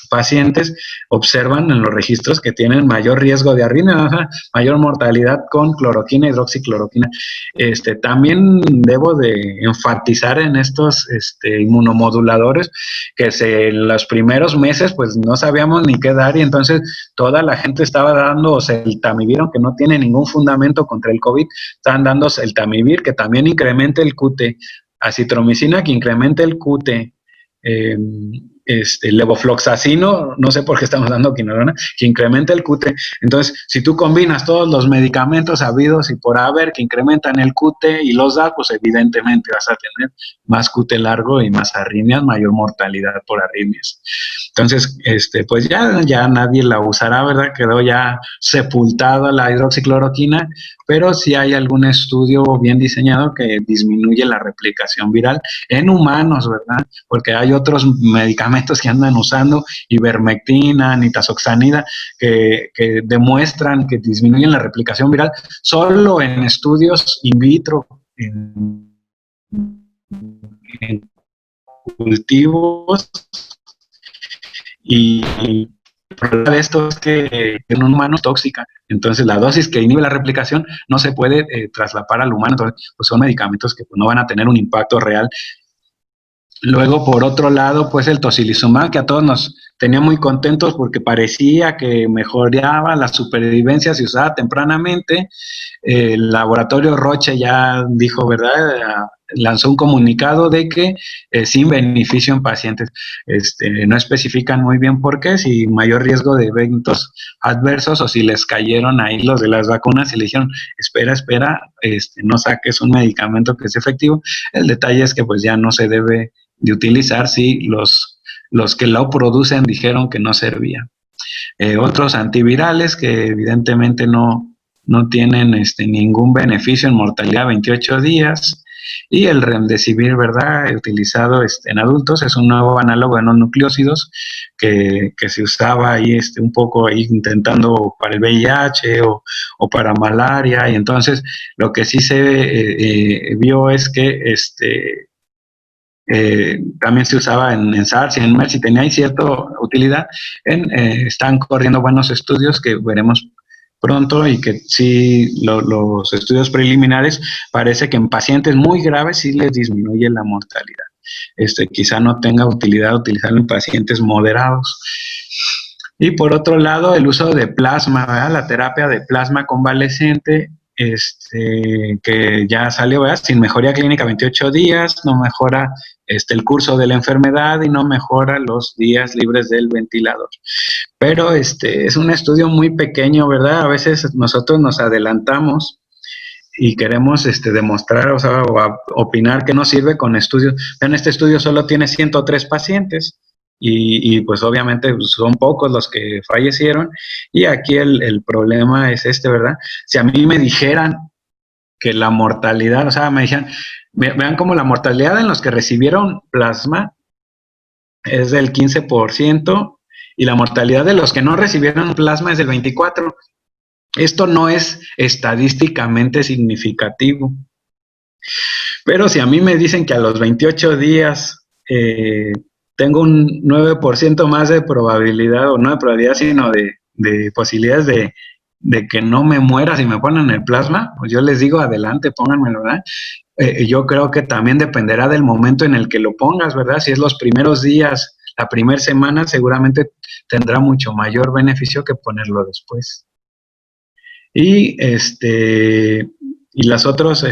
pacientes observan en los registros que tienen mayor riesgo de arritmia, mayor mortalidad con cloroquina, hidroxicloroquina. También debo de enfatizar en estos inmunomoduladores que en los primeros meses pues no sabíamos ni qué dar, y entonces toda la gente estaba dando oseltamivir, aunque no tiene ningún fundamento contra el COVID. Estaban dando oseltamivir, que también incrementa el QT, acitromicina, que incrementa el QT, levofloxacino, no sé por qué estamos dando quinolona, que incrementa el QT. Entonces, si tú combinas todos los medicamentos habidos y por haber que incrementan el QT y los das, pues evidentemente vas a tener más QT largo y más arritmias, mayor mortalidad por arritmias. Entonces, pues ya nadie la usará, ¿verdad? Quedó ya sepultada la hidroxicloroquina, pero sí hay algún estudio bien diseñado que disminuye la replicación viral en humanos, ¿verdad? Porque hay otros medicamentos que andan usando, ivermectina, nitazoxanida, que demuestran que disminuyen la replicación viral solo en estudios in vitro, en cultivos, y el problema de esto es que en un humano es tóxica. Entonces, la dosis que inhibe la replicación no se puede traslapar al humano. Entonces, pues son medicamentos que pues, no van a tener un impacto real. Luego, por otro lado, pues el tocilizumab, que a todos nos tenía muy contentos porque parecía que mejoraba la supervivencia si usaba tempranamente. El laboratorio Roche ya dijo, ¿verdad?, lanzó un comunicado de que sin beneficio en pacientes. No especifican muy bien por qué, si mayor riesgo de eventos adversos o si les cayeron ahí los de las vacunas y le dijeron, espera, no saques un medicamento que es efectivo. El detalle es que pues ya no se debe de utilizar si los que lo producen dijeron que no servía. Otros antivirales que evidentemente no tienen ningún beneficio en mortalidad 28 días. Y el remdesivir, ¿verdad? Utilizado en adultos, es un nuevo análogo de no nucleócidos que se usaba ahí un poco ahí intentando para el VIH o para malaria. Y entonces lo que sí se vio es que también se usaba en SARS y en MERS y tenía ahí cierta utilidad. Están corriendo buenos estudios que veremos pronto y que sí, los estudios preliminares parece que en pacientes muy graves sí les disminuye la mortalidad. Quizá no tenga utilidad utilizarlo en pacientes moderados. Y por otro lado, el uso de plasma, ¿verdad? La terapia de plasma convalescente, que ya salió, ¿verdad? Sin mejoría clínica 28 días, no mejora el curso de la enfermedad y no mejora los días libres del ventilador. Pero es un estudio muy pequeño, ¿verdad? A veces nosotros nos adelantamos y queremos demostrar, o sea, opinar que no sirve con estudios. En este estudio solo tiene 103 pacientes y pues obviamente son pocos los que fallecieron y aquí el problema es ¿verdad? Si a mí me dijeran que la mortalidad, o sea, me dijeran, vean como la mortalidad en los que recibieron plasma es del 15% y la mortalidad de los que no recibieron plasma es del 24%. Esto no es estadísticamente significativo. Pero si a mí me dicen que a los 28 días tengo un 9% más de probabilidad, o no de probabilidad, sino de posibilidades de que no me muera si me ponen el plasma, pues yo les digo, adelante, pónganmelo, ¿verdad? Yo creo que también dependerá del momento en el que lo pongas, ¿verdad? Si es los primeros días, la primera semana, seguramente tendrá mucho mayor beneficio que ponerlo después. Y y las otras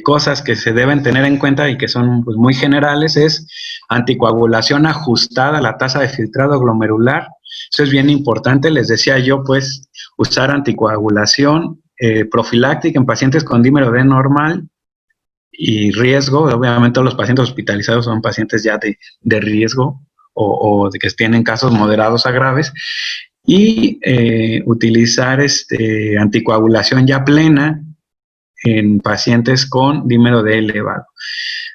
cosas que se deben tener en cuenta y que son pues, muy generales es anticoagulación ajustada a la tasa de filtrado glomerular. Eso es bien importante. Les decía yo, pues, usar anticoagulación profiláctica en pacientes con dímero D normal y riesgo. Obviamente los pacientes hospitalizados son pacientes ya de riesgo o de que tienen casos moderados a graves y utilizar anticoagulación ya plena en pacientes con dímero D elevado.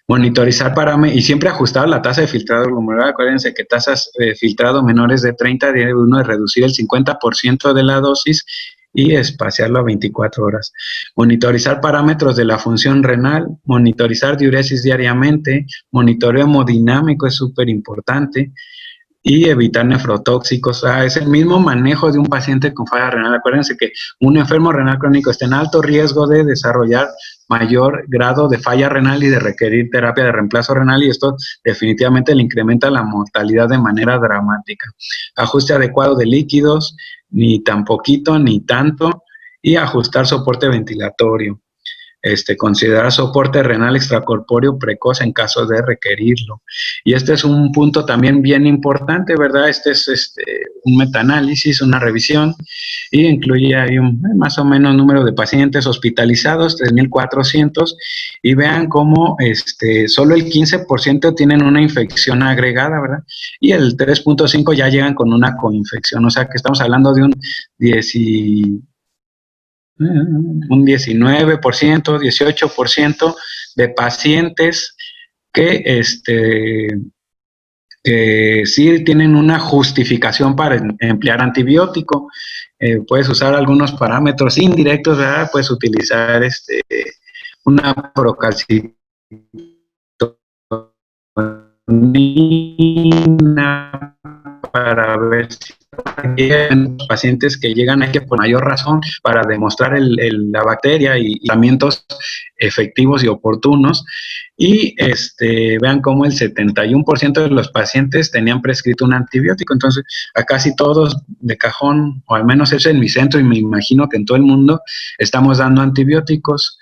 Monitorizar parámetros y siempre ajustar la tasa de filtrado glomerular. Acuérdense que tasas de filtrado menores de 30 debe uno de reducir el 50% de la dosis y espaciarlo a 24 horas. Monitorizar parámetros de la función renal, monitorizar diuresis diariamente, monitoreo hemodinámico es súper importante, y evitar nefrotóxicos. O sea, es el mismo manejo de un paciente con falla renal. Acuérdense que un enfermo renal crónico está en alto riesgo de desarrollar mayor grado de falla renal y de requerir terapia de reemplazo renal y esto definitivamente le incrementa la mortalidad de manera dramática. Ajuste adecuado de líquidos, ni tan poquito ni tanto, y ajustar soporte ventilatorio. Considerar soporte renal extracorpóreo precoz en caso de requerirlo. Y este es un punto también bien importante, ¿verdad? Este es un metaanálisis, una revisión, y incluye ahí más o menos número de pacientes hospitalizados, 3,400, y vean cómo solo el 15% tienen una infección agregada, ¿verdad? Y el 3,5 ya llegan con una coinfección, o sea que estamos hablando de un 19%, 18% de pacientes que, que sí tienen una justificación para emplear antibiótico. Puedes usar algunos parámetros indirectos, ¿verdad? Puedes utilizar una procalcitonina para ver si hay pacientes que llegan aquí por mayor razón para demostrar la bacteria y tratamientos efectivos y oportunos. Y vean cómo el 71% de los pacientes tenían prescrito un antibiótico. Entonces, a casi todos de cajón, o al menos eso en mi centro, y me imagino que en todo el mundo, estamos dando antibióticos.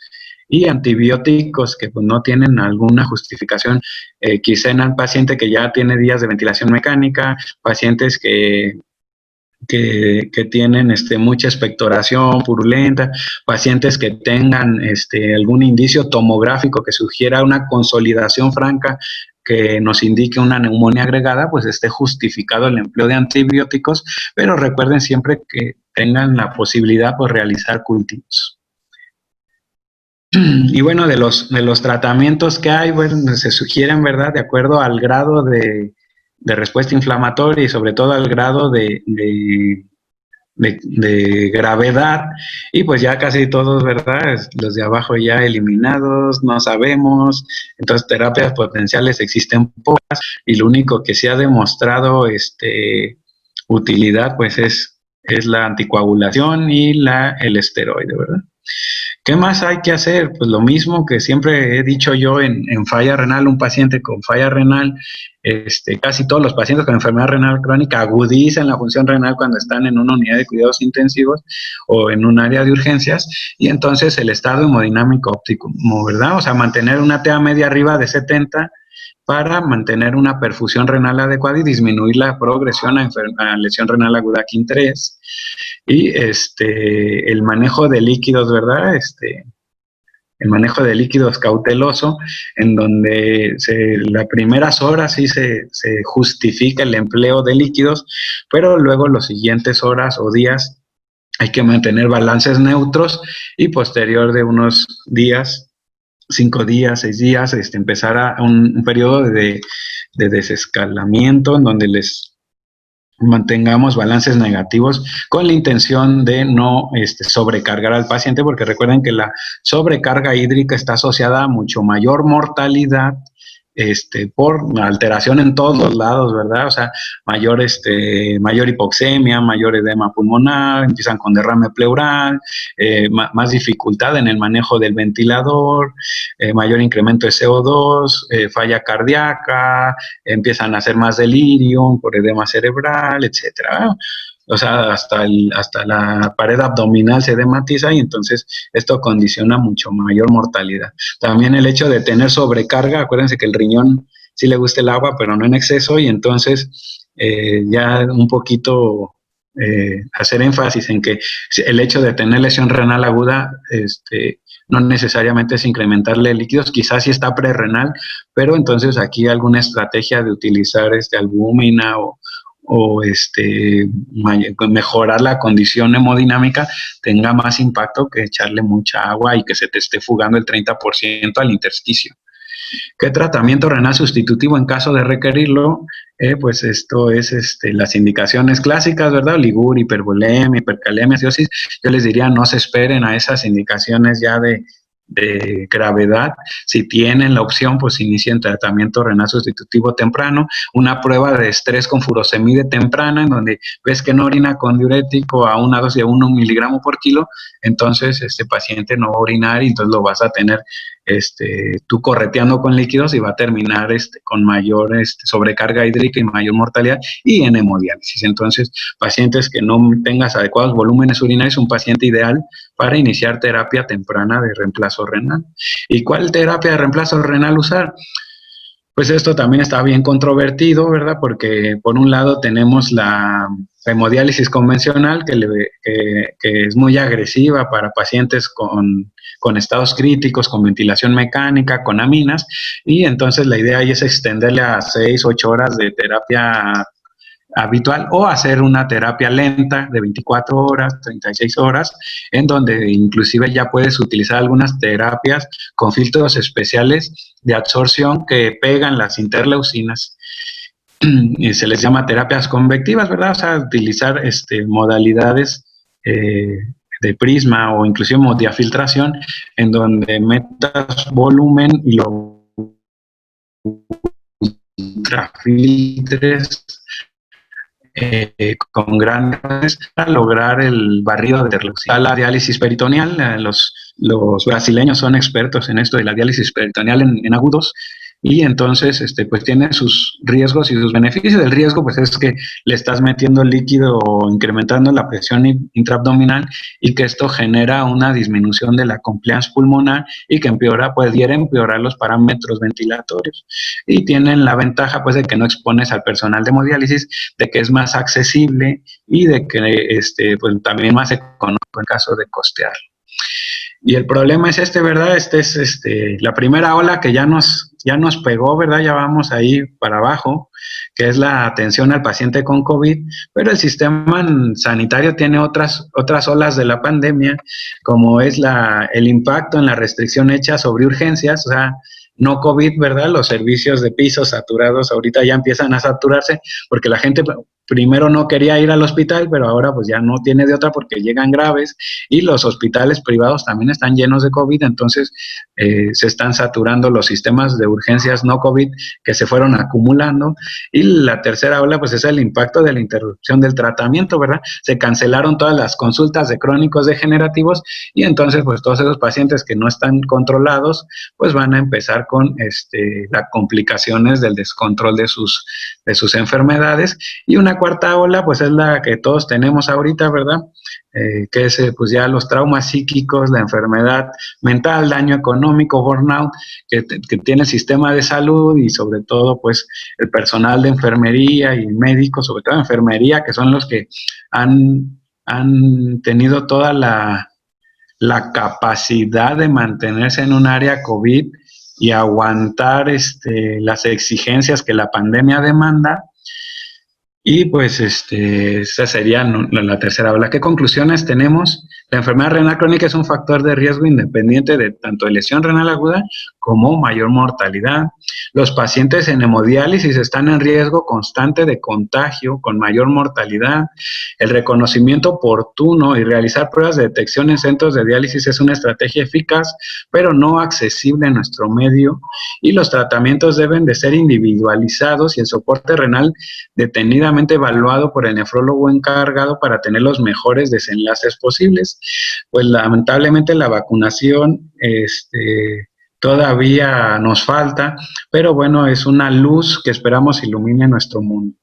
Y antibióticos que pues, no tienen alguna justificación, quizá en el paciente que ya tiene días de ventilación mecánica, pacientes que tienen mucha expectoración purulenta, pacientes que tengan algún indicio tomográfico que sugiera una consolidación franca que nos indique una neumonía agregada, pues esté justificado el empleo de antibióticos, pero recuerden siempre que tengan la posibilidad de realizar cultivos. Y bueno, de los tratamientos que hay, bueno, se sugieren, ¿verdad? De acuerdo al grado de respuesta inflamatoria y sobre todo al grado de gravedad, y pues ya casi todos, ¿verdad? Los de abajo ya eliminados, no sabemos, entonces terapias potenciales existen pocas, y lo único que se ha demostrado utilidad, pues es la anticoagulación y el esteroide, ¿verdad? ¿Qué más hay que hacer? Pues lo mismo que siempre he dicho yo en falla renal, un paciente con falla renal, casi todos los pacientes con enfermedad renal crónica agudizan la función renal cuando están en una unidad de cuidados intensivos o en un área de urgencias, y entonces el estado hemodinámico óptimo, ¿verdad? O sea, mantener una TA media arriba de 70 para mantener una perfusión renal adecuada y disminuir la progresión a lesión renal aguda KIN 3. Y el manejo de líquidos, ¿verdad? El manejo de líquidos cauteloso, en donde las primeras horas sí se justifica el empleo de líquidos, pero luego los siguientes horas o días hay que mantener balances neutros, y posterior de unos días, 5 días, 6 días, empezar a un periodo de desescalamiento en donde les mantengamos balances negativos con la intención de no sobrecargar al paciente, porque recuerden que la sobrecarga hídrica está asociada a mucho mayor mortalidad por alteración en todos los lados, ¿verdad? O sea, mayor hipoxemia, mayor edema pulmonar, empiezan con derrame pleural, más dificultad en el manejo del ventilador, mayor incremento de CO2, falla cardíaca, empiezan a hacer más delirium por edema cerebral, etcétera. O sea, hasta la pared abdominal se edematiza, y entonces esto condiciona mucho mayor mortalidad. También el hecho de tener sobrecarga, acuérdense que el riñón sí le gusta el agua, pero no en exceso, y entonces ya un poquito hacer énfasis en que el hecho de tener lesión renal aguda, no necesariamente es incrementarle líquidos, quizás sí está prerrenal, pero entonces aquí alguna estrategia de utilizar albúmina o mejorar la condición hemodinámica tenga más impacto que echarle mucha agua y que se te esté fugando el 30% al intersticio. ¿Qué tratamiento renal sustitutivo en caso de requerirlo? Pues esto es las indicaciones clásicas, ¿verdad? Ligur, hipervolemia, hipercalemia, cirrosis. Yo les diría, no se esperen a esas indicaciones ya de gravedad. Si tienen la opción, pues inicien tratamiento renal sustitutivo temprano, una prueba de estrés con furosemide temprana, en donde ves que no orina con diurético a una dosis de 1 miligramo por kilo, entonces este paciente no va a orinar, y entonces lo vas a tener tú correteando con líquidos, y va a terminar con mayor sobrecarga hídrica y mayor mortalidad, y en hemodiálisis. Entonces, pacientes que no tengas adecuados volúmenes urinarios, un paciente ideal para iniciar terapia temprana de reemplazo renal. ¿Y cuál terapia de reemplazo renal usar? Pues esto también está bien controvertido, ¿verdad? Porque por un lado tenemos la hemodiálisis convencional, que es muy agresiva para pacientes con estados críticos, con ventilación mecánica, con aminas, y entonces la idea ahí es extenderle a 6, 8 horas de terapia habitual, o hacer una terapia lenta de 24 horas, 36 horas, en donde inclusive ya puedes utilizar algunas terapias con filtros especiales de absorción que pegan las interleucinas. Y se les llama terapias convectivas, ¿verdad? O sea, utilizar modalidades de prisma o inclusive diafiltración, en donde metas volumen y lo ultrafiltres con grandes para lograr el barrido de la diálisis peritoneal. Los brasileños son expertos en esto de la diálisis peritoneal en agudos, y entonces pues tiene sus riesgos y sus beneficios. El riesgo pues es que le estás metiendo líquido o incrementando la presión intraabdominal, y que esto genera una disminución de la compliance pulmonar, y que pudiera empeorar los parámetros ventilatorios. Y tienen la ventaja pues de que no expones al personal de hemodiálisis, de que es más accesible, y de que pues también más económico en caso de costear. Y el problema es ¿verdad? Es la primera ola que ya nos pegó, ¿verdad? Ya vamos ahí para abajo, que es la atención al paciente con COVID, pero el sistema sanitario tiene otras olas de la pandemia, como es el impacto en la restricción hecha sobre urgencias, o sea, no COVID, ¿verdad? Los servicios de pisos saturados ahorita ya empiezan a saturarse porque la gente primero no quería ir al hospital, pero ahora pues ya no tiene de otra porque llegan graves, y los hospitales privados también están llenos de COVID, entonces se están saturando los sistemas de urgencias no COVID que se fueron acumulando. Y la tercera ola pues es el impacto de la interrupción del tratamiento, ¿verdad? Se cancelaron todas las consultas de crónicos degenerativos, y entonces pues todos esos pacientes que no están controlados pues van a empezar con las complicaciones del descontrol de sus enfermedades. Y una cuarta ola pues es la que todos tenemos ahorita, ¿verdad? Que es pues ya los traumas psíquicos, la enfermedad mental, daño económico, burnout, que tiene el sistema de salud, y sobre todo pues el personal de enfermería y médicos, sobre todo enfermería, que son los que han tenido toda la capacidad de mantenerse en un área COVID y aguantar las exigencias que la pandemia demanda. Y pues esa sería la tercera ola. ¿Qué conclusiones tenemos? La enfermedad renal crónica es un factor de riesgo independiente de tanto de lesión renal aguda como mayor mortalidad. Los pacientes en hemodiálisis están en riesgo constante de contagio con mayor mortalidad. El reconocimiento oportuno y realizar pruebas de detección en centros de diálisis es una estrategia eficaz, pero no accesible en nuestro medio. Y los tratamientos deben de ser individualizados y el soporte renal detenidamente evaluado por el nefrólogo encargado para tener los mejores desenlaces posibles. Pues lamentablemente la vacunación todavía nos falta, pero bueno, es una luz que esperamos ilumine nuestro mundo.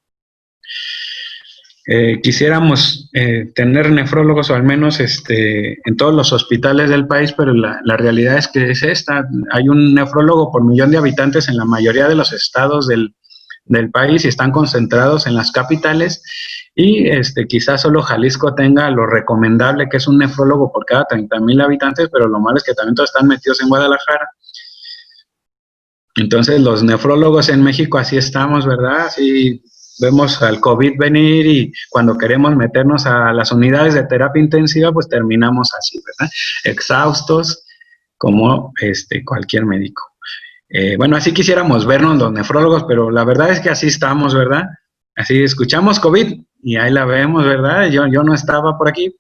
Quisiéramos tener nefrólogos, o al menos en todos los hospitales del país, pero la realidad es que es esta. Hay un nefrólogo por millón de habitantes en la mayoría de los estados del país, y están concentrados en las capitales, y quizás solo Jalisco tenga lo recomendable, que es un nefrólogo por cada 30,000 habitantes, pero lo malo es que también todos están metidos en Guadalajara. Entonces los nefrólogos en México así estamos, ¿verdad? Así vemos al COVID venir, y cuando queremos meternos a las unidades de terapia intensiva pues terminamos así, ¿verdad? Exhaustos como cualquier médico. Bueno, así quisiéramos vernos los nefrólogos, pero la verdad es que así estamos, ¿verdad? Así escuchamos COVID y ahí la vemos, ¿verdad? Yo no estaba por aquí.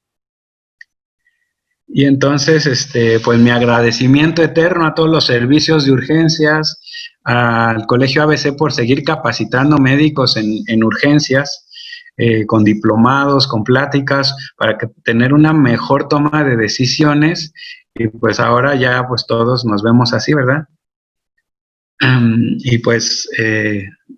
Y entonces, pues mi agradecimiento eterno a todos los servicios de urgencias, al Colegio ABC por seguir capacitando médicos en urgencias, con diplomados, con pláticas, para tener una mejor toma de decisiones. Y pues ahora ya pues todos nos vemos así, ¿verdad? Y pues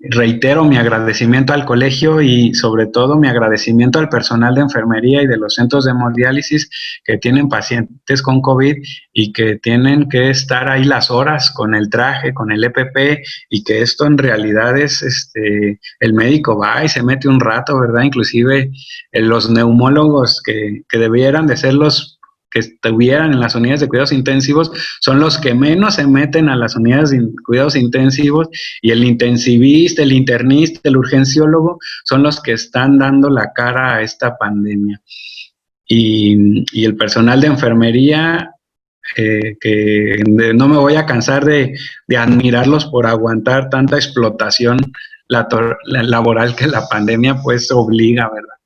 reitero mi agradecimiento al colegio, y sobre todo mi agradecimiento al personal de enfermería y de los centros de hemodiálisis que tienen pacientes con COVID y que tienen que estar ahí las horas con el traje, con el EPP, y que esto en realidad es, el médico va y se mete un rato, ¿verdad? Inclusive los neumólogos que debieran de ser los que estuvieran en las unidades de cuidados intensivos son los que menos se meten a las unidades de cuidados intensivos, y el intensivista, el internista, el urgenciólogo son los que están dando la cara a esta pandemia. Y el personal de enfermería, que no me voy a cansar de admirarlos por aguantar tanta explotación laboral que la pandemia pues obliga, ¿verdad?